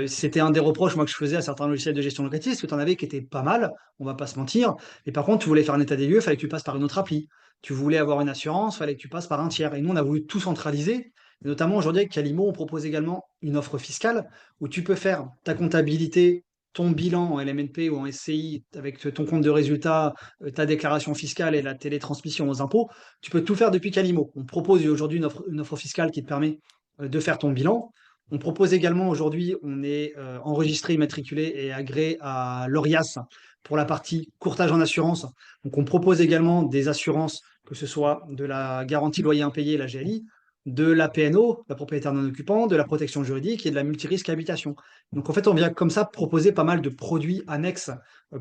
C'était un des reproches, moi, que je faisais à certains logiciels de gestion locative, parce que tu en avais qui étaient pas mal, on va pas se mentir. Mais par contre, tu voulais faire un état des lieux, il fallait que tu passes par une autre appli. Tu voulais avoir une assurance, il fallait que tu passes par un tiers. Et nous, on a voulu tout centraliser. Et notamment aujourd'hui, avec Calimo, on propose également une offre fiscale où tu peux faire ta comptabilité, ton bilan en LMNP ou en SCI avec ton compte de résultat, ta déclaration fiscale et la télétransmission aux impôts, tu peux tout faire depuis Calimo. On propose aujourd'hui une offre fiscale qui te permet de faire ton bilan. On propose également aujourd'hui, on est enregistré, immatriculé et agréé à l'ORIAS pour la partie courtage en assurance. Donc on propose également des assurances, que ce soit de la garantie loyer impayé, la GLI, de la PNO, la propriétaire non occupant, de la protection juridique et de la multirisque habitation. Donc en fait, on vient comme ça proposer pas mal de produits annexes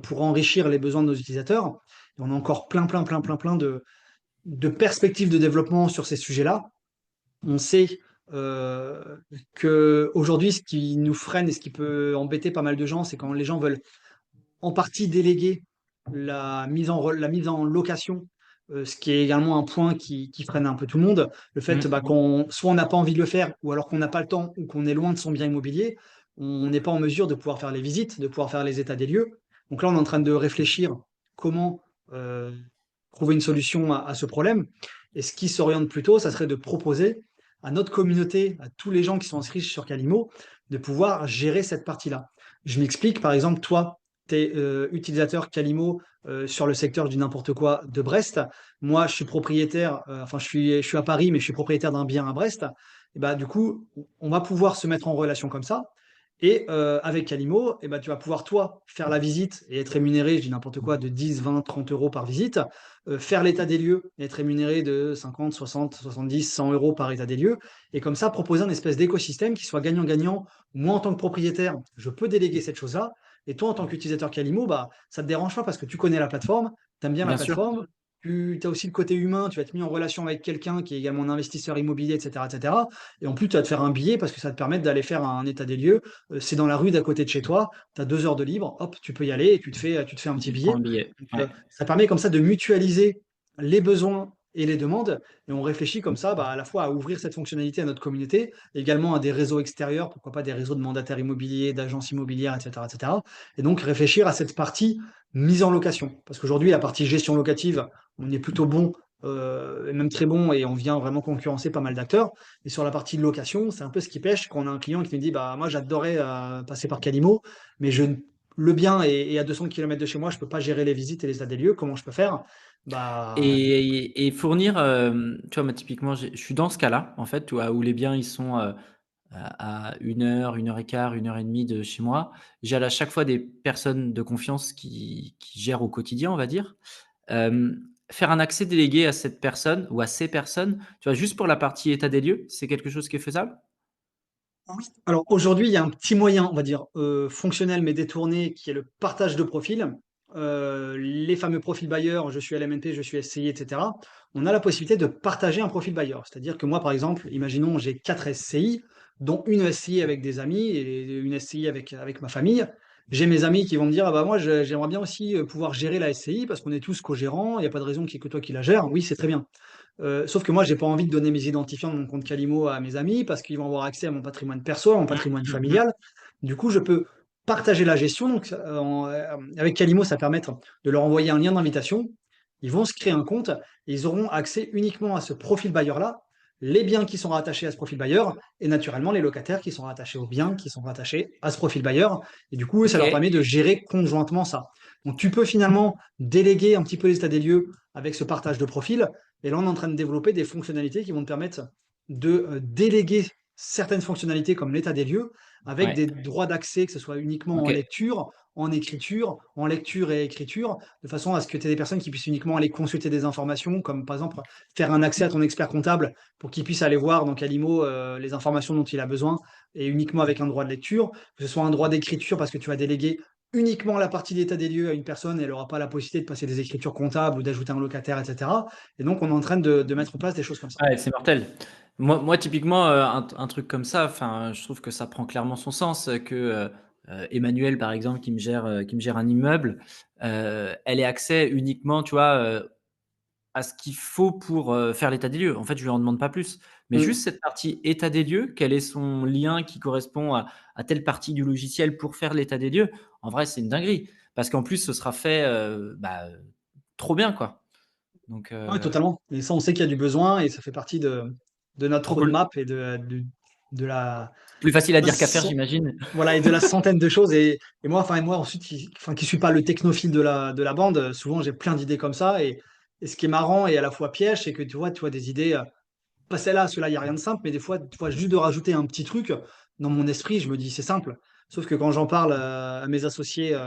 pour enrichir les besoins de nos utilisateurs. Et on a encore plein de perspectives de développement sur ces sujets-là. On sait qu'aujourd'hui, ce qui nous freine et ce qui peut embêter pas mal de gens, c'est quand les gens veulent en partie déléguer la mise en location, ce qui est également un point qui freine un peu tout le monde. Le fait Mmh. qu'on soit on n'a pas envie de le faire, ou alors qu'on n'a pas le temps, ou qu'on est loin de son bien immobilier, on n'est pas en mesure de pouvoir faire les visites, de pouvoir faire les états des lieux. Donc là, on est en train de réfléchir comment trouver une solution à ce problème. Et ce qui s'oriente plutôt, ça serait de proposer à notre communauté, à tous les gens qui sont inscrits sur Calimo, de pouvoir gérer cette partie-là. Je m'explique, par exemple, toi, tu es utilisateur Calimo sur le secteur du n'importe quoi de Brest. Moi, je suis propriétaire, enfin, je suis à Paris, mais je suis propriétaire d'un bien à Brest. Et bah, du coup, on va pouvoir se mettre en relation comme ça. Et avec Calimo, et bah, tu vas pouvoir, toi, faire la visite et être rémunéré, je dis n'importe quoi, de 10, 20, 30 euros par visite, faire l'état des lieux et être rémunéré de 50, 60, 70, 100 euros par état des lieux. Et comme ça, proposer un espèce d'écosystème qui soit gagnant-gagnant. Moi, en tant que propriétaire, je peux déléguer cette chose-là. Et toi, en tant qu'utilisateur Calimo, bah, ça ne te dérange pas parce que tu connais la plateforme, tu aimes bien la Bien sûr. plateforme, tu as aussi le côté humain, tu vas être mis en relation avec quelqu'un qui est également un investisseur immobilier, etc., etc. Et en plus, tu vas te faire un billet parce que ça te permet d'aller faire un état des lieux. C'est dans la rue d'à côté de chez toi, tu as 2 heures de libre, hop, tu peux y aller et tu te fais un petit Tu prends billet. un billet. Donc, Ouais. ça permet comme ça de mutualiser les besoins et les demandes. Et on réfléchit comme ça bah, à la fois à ouvrir cette fonctionnalité à notre communauté, également à des réseaux extérieurs, pourquoi pas des réseaux de mandataires immobiliers, d'agences immobilières, etc., etc. Et donc réfléchir à cette partie mise en location. Parce qu'aujourd'hui, la partie gestion locative, on est plutôt bon, et même très bon, et on vient vraiment concurrencer pas mal d'acteurs. Et sur la partie location, c'est un peu ce qui pêche quand on a un client qui nous dit bah moi j'adorais passer par Calimo, mais le bien est à 200 km de chez moi, je peux pas gérer les visites et les états des lieux, comment je peux faire? Bah Et fournir, tu vois, moi, typiquement, je suis dans ce cas-là, en fait, où les biens, ils sont à 1 heure et quart, 1 heure et demie de chez moi. J'ai à chaque fois des personnes de confiance qui gèrent au quotidien, on va dire. Faire un accès délégué à cette personne ou à ces personnes, tu vois, juste pour la partie état des lieux, c'est quelque chose qui est faisable? oui. Alors aujourd'hui, il y a un petit moyen, on va dire, fonctionnel mais détourné, qui est le partage de profils. Les fameux profils bailleurs, je suis LMNP, je suis SCI, et cetera. On a la possibilité de partager un profil bailleur. C'est-à-dire que moi, par exemple, imaginons, j'ai 4 SCI, dont une SCI avec des amis et une SCI avec ma famille. J'ai mes amis qui vont me dire: «Ah bah, moi, j'aimerais bien aussi, pouvoir gérer la SCI parce qu'on est tous co-gérants, il y a pas de raison qu'il y ait que toi qui la gères». Oui, c'est très bien. Sauf que moi, j'ai pas envie de donner mes identifiants de mon compte Calimo à mes amis parce qu'ils vont avoir accès à mon patrimoine perso, à mon Mmh, patrimoine mmh mh. familial. Du coup, je peux partager la gestion. Donc, avec Calimo, ça permet de leur envoyer un lien d'invitation. Ils vont se créer un compte et ils auront accès uniquement à ce profil bailleur-là, les biens qui sont rattachés à ce profil bailleur et naturellement les locataires qui sont rattachés aux biens qui sont rattachés à ce profil bailleur. Et du coup, ça leur OK. permet de gérer conjointement ça. Donc, tu peux finalement déléguer un petit peu les états des lieux avec ce partage de profil. Et là, on est en train de développer des fonctionnalités qui vont te permettre de déléguer certaines fonctionnalités comme l'état des lieux avec Ouais. des droits d'accès, que ce soit uniquement en OK. lecture, en écriture, en lecture et écriture, de façon à ce que tu aies des personnes qui puissent uniquement aller consulter des informations, comme par exemple faire un accès à ton expert comptable pour qu'il puisse aller voir dans Calimo les informations dont il a besoin, et uniquement avec un droit de lecture, que ce soit un droit d'écriture parce que tu vas déléguer uniquement la partie d'état des lieux à une personne et elle n'aura pas la possibilité de passer des écritures comptables ou d'ajouter un locataire, etc. Et donc, on est en train de mettre en place des choses comme ça. Ouais, c'est mortel. Moi, typiquement, un truc comme ça, enfin, je trouve que ça prend clairement son sens, que, Emmanuel, par exemple, qui me gère un immeuble, elle ait accès uniquement, tu vois, à ce qu'il faut pour, faire l'état des lieux. En fait, je lui en demande pas plus. Mais Mmh. juste cette partie état des lieux, quel est son lien qui correspond à telle partie du logiciel pour faire l'état des lieux, en vrai, c'est une dinguerie. Parce qu'en plus, ce sera fait, trop bien, quoi. Donc, Ouais, totalement et ça, on sait qu'il y a du besoin et ça fait partie de notre trop cool. roadmap et de la Plus facile à dire qu'à faire, cent j'imagine? voilà et de la centaine de choses et moi ensuite qui suis pas le technophile de la bande, souvent j'ai plein d'idées comme ça et ce qui est marrant et à la fois piège, c'est que tu vois des idées, pas celle-là, celle-là, il y a rien de simple, mais des fois, tu vois, juste de rajouter un petit truc, dans mon esprit, je me dis: «C'est simple». Sauf que quand j'en parle, à mes associés,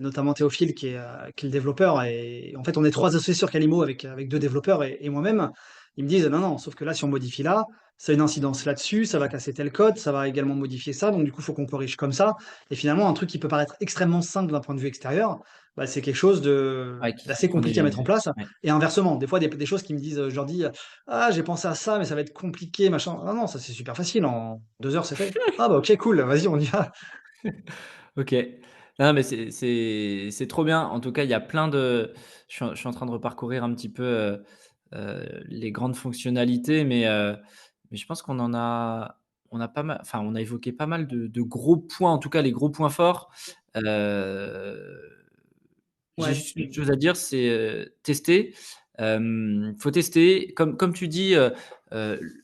notamment Théophile qui est le développeur et en fait, on est 3 associés sur Calimo avec 2 développeurs et moi-même, ils me disent: «Non, non, sauf que là, si on modifie là, ça a une incidence là-dessus, ça va casser tel code, ça va également modifier ça, donc du coup, il faut qu'on corrige comme ça» et finalement, un truc qui peut paraître extrêmement simple d'un point de vue extérieur, bah, c'est quelque chose Ouais, qui d'assez qu'on compliqué à mettre en est place ouais. et inversement, des fois, des choses qui me disent, je leur dis, «Ah, j'ai pensé à ça, mais ça va être compliqué, machin». «Ah non, ça c'est super facile, en 2 heures, c'est fait». «Ah bah OK, cool, vas-y, on y va». OK. Non, mais c'est trop bien. En tout cas, il y a plein de je suis en train de reparcourir un petit peu, les grandes fonctionnalités, mais je pense on a pas mal enfin, on a évoqué pas mal de gros points, en tout cas les gros points forts. Heu, j'ai Ouais, juste une chose à dire, c'est, tester. Faut tester. Comme tu dis,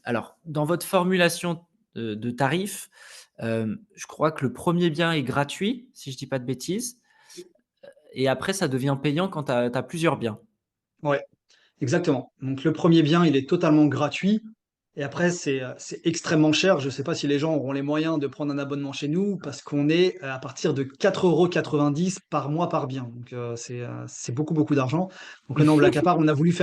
alors dans votre formulation de tarifs, je crois que le premier bien est gratuit, si je dis pas de bêtises, et après ça devient payant quand tu as plusieurs biens. ouais, exactement. Donc le premier bien, il est totalement gratuit et après c'est extrêmement cher. Je sais pas si les gens auront les moyens de prendre un abonnement chez nous parce qu'on est, à partir de 4,90 € par mois par bien. Donc c'est beaucoup, beaucoup d'argent. Donc non, blague à part, on a voulu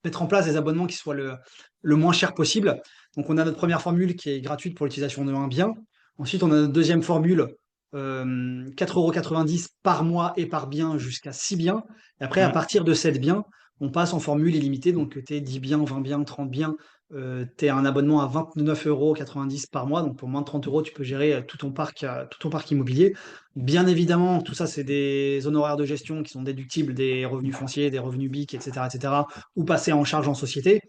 mettre en place des abonnements qui soient le moins cher possible. Donc on a notre première formule qui est gratuite pour l'utilisation de un bien. Ensuite, on a notre deuxième formule, 4,90 € par mois et par bien jusqu'à 6 biens et après à Mmh. partir de 7 biens, on passe en formule illimitée, donc tu 10 biens, 20 biens, 30 biens, tu un abonnement à 29,90 € par mois, donc pour moins de 30 €, tu peux gérer, tout ton parc immobilier. Bien évidemment, tout ça, c'est des honoraires de gestion qui sont déductibles des revenus fonciers, des revenus BIC et cetera, ou passés en charge en société.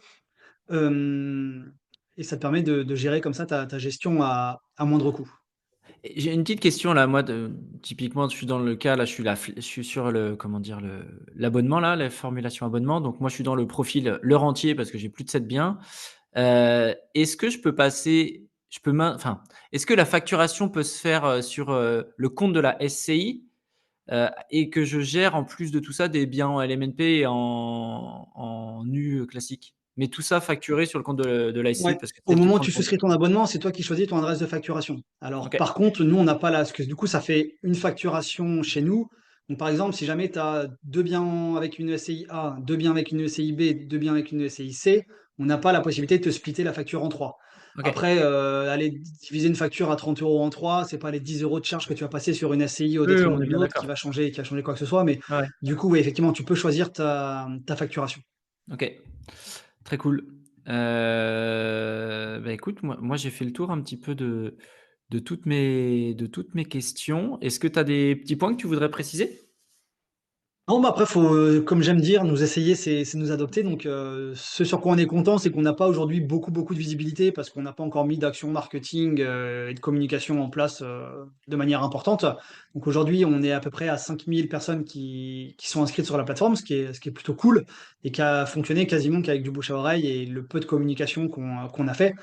Hem et ça te permet de gérer comme ça ta gestion à moindre coût. Et j'ai une petite question là, moi de typiquement, je suis dans le cas là, je suis sur le comment dire? L'abonnement là, la formulation abonnement, donc moi je suis dans le profil, le rentier parce que j'ai plus de 7 biens. Est-ce que je peux enfin, est-ce que la facturation peut se faire, sur, le compte de la SCI, et que je gère en plus de tout ça des biens en LMNP et en nu classique? Mais tout ça facturé sur le compte de la SCI Ouais, parce que c'est au elle qui moment où prend le tu compte. souscris ton abonnement, c'est toi qui choisis ton adresse de facturation. Alors OK. par contre, nous, on n'a pas la parce que du coup, ça fait une facturation chez nous. Donc par exemple, si jamais tu as 2 biens avec une SCI A, 2 biens avec une SCI B, 2 biens avec une SCI C, on n'a pas la possibilité de te splitter la facture en 3. OK. Après, aller diviser une facture à 30 € en 3, c'est pas les 10 € de charge que tu vas passer sur une SCI au Oui, oui, détriment on est d'une bien autre d'accord. qui va changer quoi que ce soit. Mais Ouais, ouais. du coup, oui, effectivement, tu peux choisir ta facturation. OK. Très cool. Bah, écoute, moi j'ai fait le tour un petit peu de toutes mes questions. Est-ce que tu as des petits points que tu voudrais préciser? Non, bah, après faut, comme j'aime dire, nous essayer, c'est nous adopter donc ce sur quoi on est content, c'est qu'on n'a pas aujourd'hui beaucoup, beaucoup de visibilité parce qu'on n'a pas encore mis d'action marketing, et de communication en place, de manière importante. Donc aujourd'hui, on est à peu près à 5 000 personnes qui sont inscrites sur la plateforme, ce qui est plutôt cool et qui a fonctionné quasiment qu'avec du bouche à oreille et le peu de communication qu'on a fait.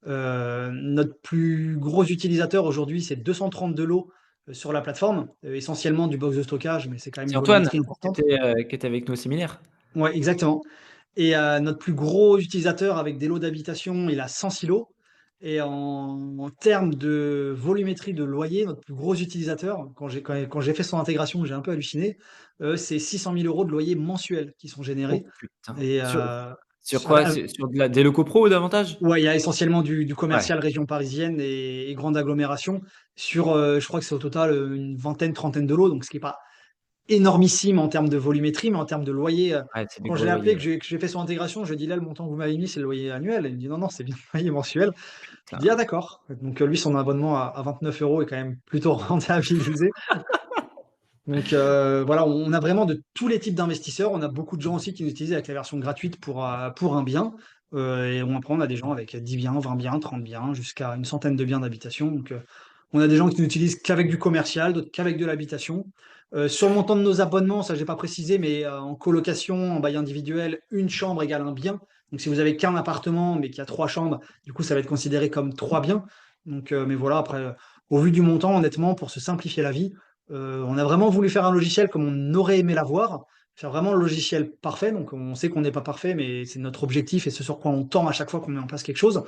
Notre plus gros utilisateur aujourd'hui, c'est 232 lots sur la plateforme, essentiellement du box de stockage, mais c'est quand même C'est une Antoine volumétrie importante. qui était avec nous au séminaire? Ouais, exactement et notre plus gros utilisateur avec des lots d'habitation, il a 106 lots et en termes de volumétrie de loyer, notre plus gros utilisateur, quand j'ai fait son intégration, j'ai un peu halluciné, c'est 600 000 € de loyer mensuel qui sont générés Oh putain! et Sur quoi? Sur des locaux pro davantage? ouais, il y a essentiellement du Ouais. commercial région parisienne et grande agglomération sur, je crois que c'est au total, une vingtaine, trentaine de lots, donc ce qui est pas énormissime en termes de volumétrie, mais en termes de loyer, Ouais, c'est des quand je gros l'ai appelé, loyers, que ouais. j'ai fait son intégration, je lui ai dit: «Là, le montant que vous m'avez mis, c'est le loyer annuel». Il me dit: «Non, non, c'est bien le loyer mensuel». Je lui dis: «Ah Putain. d'accord». Donc lui, son abonnement à 29 € est quand même plutôt rentabilisé. Donc voilà, on a vraiment de tous les types d'investisseurs. On a beaucoup de gens aussi qui nous utilisent avec la version gratuite pour un bien, et après on a des gens avec 10 biens, 20 biens, 30 biens, jusqu'à une centaine de biens d'habitation. Donc on a des gens qui n'utilisent qu'avec du commercial, d'autres qu'avec de l'habitation. Sur le montant de nos abonnements, ça j'ai pas précisé, mais en colocation, en bail individuel, une chambre égale un bien. Donc si vous avez qu'un appartement mais qu'il y a 3 chambres, du coup ça va être considéré comme 3 biens. Donc mais voilà, après, au vu du montant, honnêtement, pour se simplifier la vie, on a vraiment voulu faire un logiciel comme on aurait aimé l'avoir, faire vraiment le logiciel parfait. Donc on sait qu'on n'est pas parfait, mais c'est notre objectif et ce sur quoi on tend à chaque fois qu'on met en place quelque chose.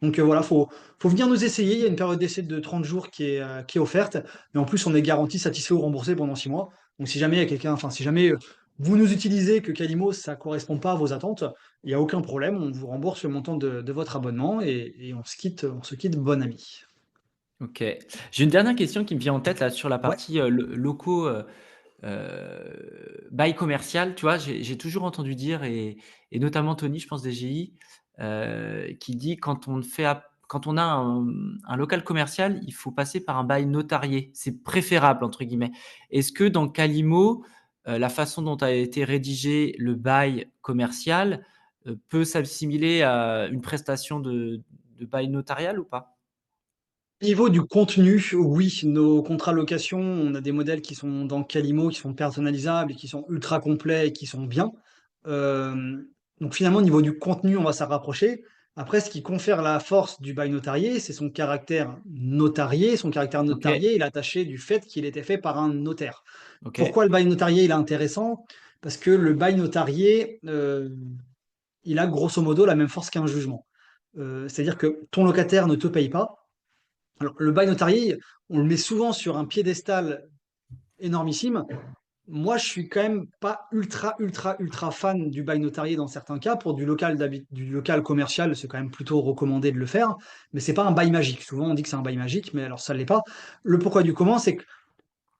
Donc voilà, faut venir nous essayer. Il y a une période d'essai de 30 jours qui est offerte. Et en plus, on est garanti satisfait ou remboursé pendant 6 mois. Donc si jamais il y a quelqu'un, enfin si jamais vous nous utilisez que Calimo, ça ne correspond pas à vos attentes, il n'y a aucun problème. On vous rembourse le montant de votre abonnement et on se quitte bon ami. OK. J'ai une dernière question qui me vient en tête là sur la Ouais. partie, locaux, bail commercial. Tu vois? J'ai toujours entendu dire et notamment Tony, je pense DGI, qui dit quand on a un local commercial, il faut passer par un bail notarié. C'est «préférable» entre guillemets. Est-ce que dans Calimo, la façon dont a été rédigé le bail commercial, peut s'assimiler à une prestation de bail notarial ou pas? Niveau du contenu, oui, nos contrats location, on a des modèles qui sont dans Calimo, qui sont personnalisables et qui sont ultra complets et qui sont bien. Hem, donc finalement, au niveau du contenu, on va s'en rapprocher. Après, ce qui confère la force du bail notarié, c'est son caractère notarié. Son caractère OK, notarié, il est attaché du fait qu'il était fait par un notaire. OK, Pourquoi le bail notarié, il est intéressant? Parce que le bail notarié, il a grosso modo la même force qu'un jugement. C'est-à-dire que ton locataire ne te paye pas. Alors, le bail notarié, on le met souvent sur un piédestal énormissime. Moi, je suis quand même pas ultra, ultra, ultra fan du bail notarié dans certains cas. Pour du local commercial, c'est quand même plutôt recommandé de le faire, mais c'est pas un bail magique. Souvent, on dit que c'est un bail magique, mais alors ça ne l'est pas. Le pourquoi du comment, c'est que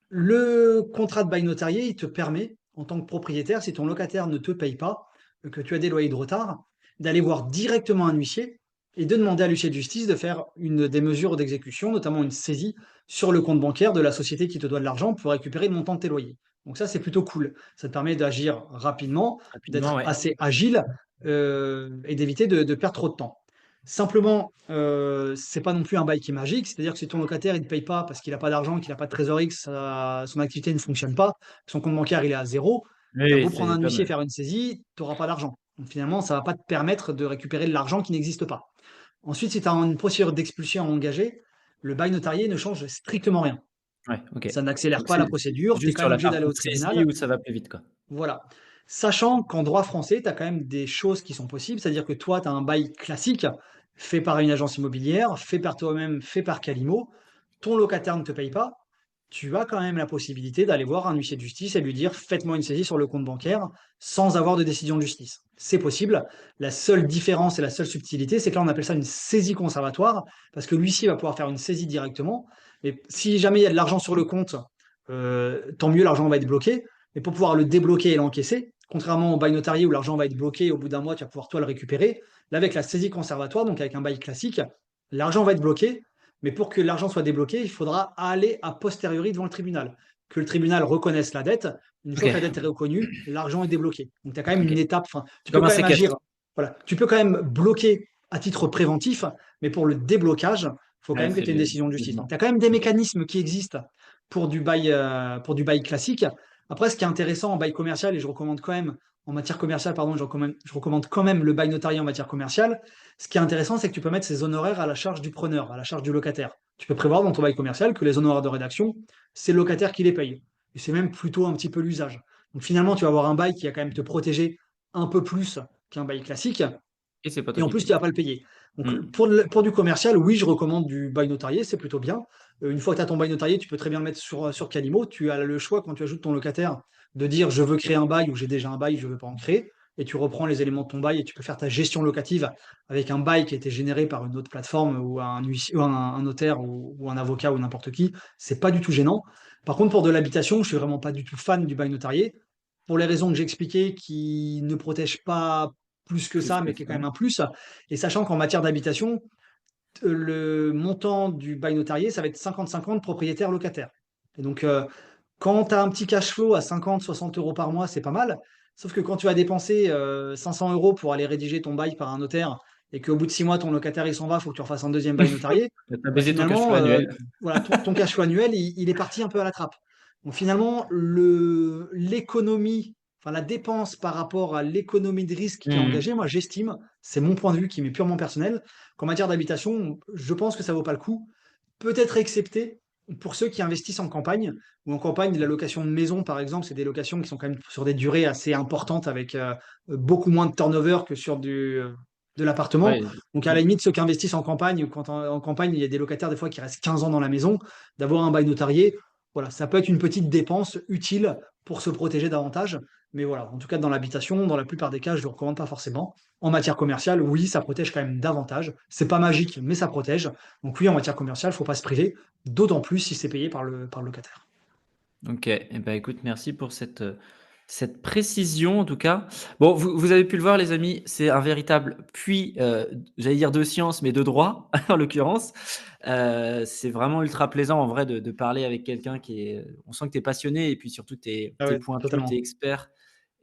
le contrat de bail notarié, il te permet, en tant que propriétaire, si ton locataire ne te paye pas, que tu as des loyers de retard, d'aller voir directement un huissier et de demander à l'huissier de justice de faire des mesures d'exécution, notamment une saisie sur le compte bancaire de la société qui te doit de l'argent pour récupérer le montant de tes loyers. Donc ça, c'est plutôt cool. Ça te permet d'agir rapidement, rapidement, d'être ouais. assez agile et d'éviter de perdre trop de temps. Simplement, c'est pas non plus un bail qui est magique, c'est-à-dire que si ton locataire, il ne paye pas parce qu'il a pas d'argent, qu'il a pas de trésorerie, que son activité ne fonctionne pas, que son compte bancaire, il est à zéro, Oui, tu as oui, beau prendre c'est un huissier et comme, faire une saisie, tu auras pas d'argent. Donc finalement, ça va pas te permettre de récupérer de l'argent qui n'existe pas. Ensuite, si tu as une procédure d'expulsion à engager, le bail notarié ne change strictement rien. ouais, OK. Ça n'accélère Donc pas la c'est procédure, tu es juste quand sur même la obligé d'aller partie au saisie tribunal. où ça va plus vite, quoi. Voilà. Sachant qu'en droit français, tu as quand même des choses qui sont possibles, c'est-à-dire que toi, tu as un bail classique fait par une agence immobilière, fait par toi-même, fait par Calimo. Ton locataire ne te paye pas. Tu as quand même la possibilité d'aller voir un huissier de justice et lui dire: «Faites-moi une saisie sur le compte bancaire», sans avoir de décision de justice. C'est possible. La seule différence et la seule subtilité, c'est que là, on appelle ça une saisie conservatoire, parce que l'huissier va pouvoir faire une saisie directement. Mais si jamais il y a de l'argent sur le compte, tant mieux, l'argent va être bloqué. Mais pour pouvoir le débloquer et l'encaisser, contrairement au bail notarié où l'argent va être bloqué, au bout d'un mois, tu vas pouvoir toi le récupérer. Là, avec la saisie conservatoire, donc avec un bail classique, l'argent va être bloqué, mais pour que l'argent soit débloqué, il faudra aller a posteriori devant le tribunal. Que le tribunal reconnaisse la dette. Une fois OK, que la dette est reconnue, l'argent est débloqué. Donc tu as quand même une OK. étape. Enfin, tu peux Comme un quand même agir. séquestre. Voilà, tu peux quand même bloquer à titre préventif, mais pour le déblocage, il faut quand Ouais, même que c'est tu aies une le décision de justice. Donc jugement. tu as quand même des OK. mécanismes qui existent pour du bail classique. Après, ce qui est intéressant en bail commercial, et je recommande quand même, en matière commerciale, pardon, je recommande quand même le bail notarié en matière commerciale. Ce qui est intéressant, c'est que tu peux mettre ces honoraires à la charge du preneur, à la charge du locataire. Tu peux prévoir dans ton bail commercial que les honoraires de rédaction, c'est le locataire qui les paye. Et c'est même plutôt un petit peu l'usage. Donc finalement, tu vas avoir un bail qui va quand même te protéger un peu plus qu'un bail classique. Et c'est pas Et toi en qui plus, tu paye. vas pas le payer. Donc, Mmh. pour du commercial, oui, je recommande du bail notarié, c'est plutôt bien. Une fois que tu as ton bail notarié, tu peux très bien le mettre sur Calimo. Tu as le choix, quand tu ajoutes ton locataire, de dire: «Je veux créer un bail» ou «J'ai déjà un bail, je ne veux pas en créer». et tu reprends les éléments de ton bail et tu peux faire ta gestion locative avec un bail qui a été généré par une autre plateforme ou un huissier ou un notaire ou un avocat ou n'importe qui. C'est pas du tout gênant. Par contre, pour de l'habitation, je suis vraiment pas du tout fan du bail notarié pour les raisons que j'expliquais qui ne protègent pas plus que Plus ça, que mais qui est quand ça. même un plus. Et sachant qu'en matière d'habitation, le montant du bail notarié, ça va être 50-50 propriétaire-locataire. Et donc, quand tu as un petit cash flow à 50-60 € par mois, c'est pas mal. Sauf que quand tu vas dépenser 500 € pour aller rédiger ton bail par un notaire et qu'au bout de 6 mois, ton locataire il s'en va, il faut que tu refasses un deuxième bail notarié, Tu as bah baisé ton cash flow finalement, annuel. voilà, ton cash flow annuel, il est parti un peu à la trappe. Donc finalement, l'économie, enfin la dépense par rapport à l'économie de risque qui est Mmh. engagée, moi j'estime, c'est mon point de vue qui m'est purement personnel, qu'en matière d'habitation, je pense que ça vaut pas le coup. Peut-être excepté pour ceux qui investissent en campagne, ou en campagne, la location de maison, par exemple, c'est des locations qui sont quand même sur des durées assez importantes avec beaucoup moins de turnover que sur de l'appartement. Ouais, Donc, à la mmh. limite, ceux qui investissent en campagne, ou quand en campagne, il y a des locataires des fois qui restent 15 ans dans la maison, d'avoir un bail notarié, voilà, ça peut être une petite dépense utile pour se protéger davantage. Mais voilà, en tout cas, dans l'habitation, dans la plupart des cas, je ne le recommande pas forcément. En matière commerciale, oui, ça protège quand même davantage. C'est pas magique, mais ça protège. Donc oui, en matière commerciale, il ne faut pas se priver, d'autant plus si c'est payé par le locataire. OK et ben, écoute, merci pour cette précision en tout cas. Bon, vous avez pu le voir les amis, c'est un véritable puits, j'allais dire de science, mais de droit en l'occurrence. C'est vraiment ultra plaisant en vrai de parler avec quelqu'un qui est on sent que tu es passionné et puis surtout tu es Ah ouais, pointu, tu es totalement. expert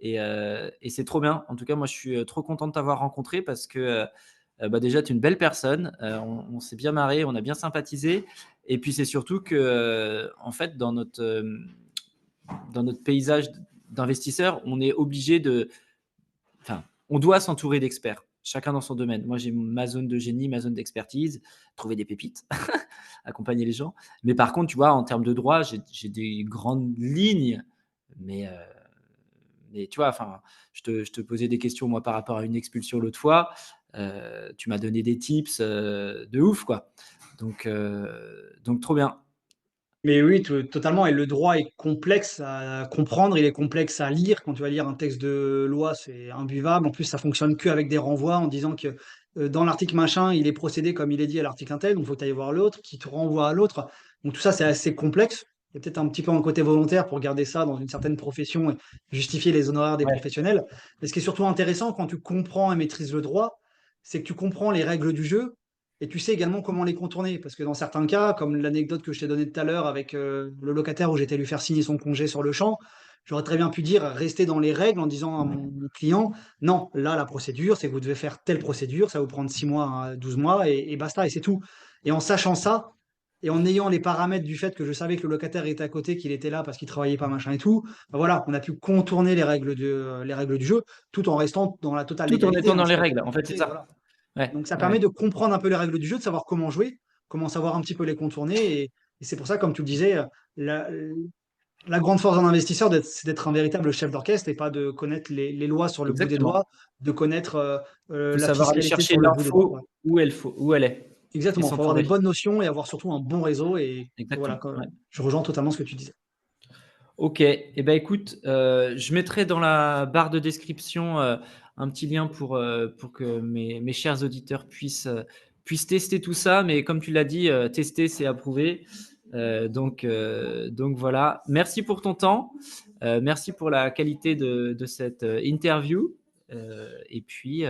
et c'est trop bien. En tout cas, moi je suis, trop content de t'avoir rencontré parce que, bah, déjà tu es une belle personne, on s'est bien marré, on a bien sympathisé et puis c'est surtout que, en fait dans notre paysage d'investisseurs, on est obligé de, enfin, on doit s'entourer d'experts, chacun dans son domaine. Moi, j'ai ma zone de génie, ma zone d'expertise, trouver des pépites, accompagner les gens. Mais par contre, tu vois, en termes de droit, j'ai des grandes lignes, mais, tu vois, enfin, je te posais des questions, moi, par rapport à une expulsion l'autre fois. Tu m'as donné des tips de ouf, quoi. Donc trop bien. Mais oui, totalement. Et le droit est complexe à comprendre, il est complexe à lire. Quand tu vas lire un texte de loi, c'est imbuvable. En plus, ça fonctionne qu'avec des renvois en disant que dans l'article machin, il est procédé comme il est dit à l'article untel, donc il faut que tu ailles voir l'autre, qui te renvoie à l'autre. Donc tout ça, c'est assez complexe. Il y a peut-être un petit peu un côté volontaire pour garder ça dans une certaine profession et justifier les honoraires des Ouais, professionnels. Mais ce qui est surtout intéressant quand tu comprends et maîtrises le droit, c'est que tu comprends les règles du jeu et tu sais également comment les contourner. Parce que dans certains cas, comme l'anecdote que je t'ai donnée tout à l'heure avec le locataire où j'étais lui faire signer son congé sur le champ, j'aurais très bien pu dire rester dans les règles en disant à mon client, non, là, la procédure, c'est que vous devez faire telle procédure, ça va vous prendre 6 mois à 12 mois et basta, et c'est tout. Et en sachant ça, et en ayant les paramètres du fait que je savais que le locataire était à côté, qu'il était là parce qu'il travaillait pas, machin et tout, ben voilà, on a pu contourner les règles du jeu tout en restant dans la totale tout en légalité, étant hein, dans c'est les pas règles, en fait, c'est compliqué, ça. voilà. Ouais, Donc ça ouais, permet de comprendre un peu les règles du jeu, de savoir comment jouer, comment savoir un petit peu les contourner. Et c'est pour ça, comme tu le disais, la, la grande force d'un investisseur, c'est d'être un véritable chef d'orchestre et pas de connaître les lois sur le bout des exactement. doigts, de connaître Faut la savoir aller fiscalité chercher sur le bout des doigts. l'info Voilà. où elle est et Exactement, il faut avoir des s'entourer. bonnes notions et avoir surtout un bon réseau. Et voilà, Exactement, ouais. je rejoins totalement ce que tu disais. OK et ben, écoute, je mettrai dans la barre de description, un petit lien pour que mes chers auditeurs puissent tester tout ça. Mais comme tu l'as dit, tester, c'est approuver. Donc voilà. Merci pour ton temps. Merci pour la qualité de cette, interview, et puis,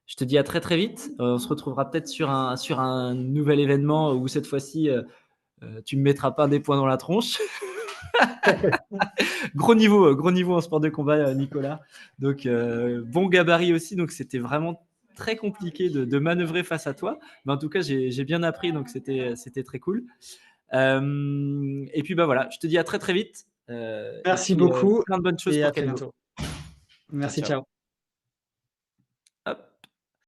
je te dis à très, très vite. On se retrouvera peut-être sur un nouvel événement où cette fois-ci, tu me mettras pas des poings dans la tronche. Gros niveau en sport de combat, Nicolas. Donc, bon gabarit aussi. Donc, c'était vraiment très compliqué de manœuvrer face à toi. Mais en tout cas, j'ai bien appris. Donc, c'était très cool. Et puis, bah voilà, je te dis à très, très vite. Et Merci puis, beaucoup plein de bonnes choses et pour à très Calino. bientôt. Ciao, Merci, ciao. ciao.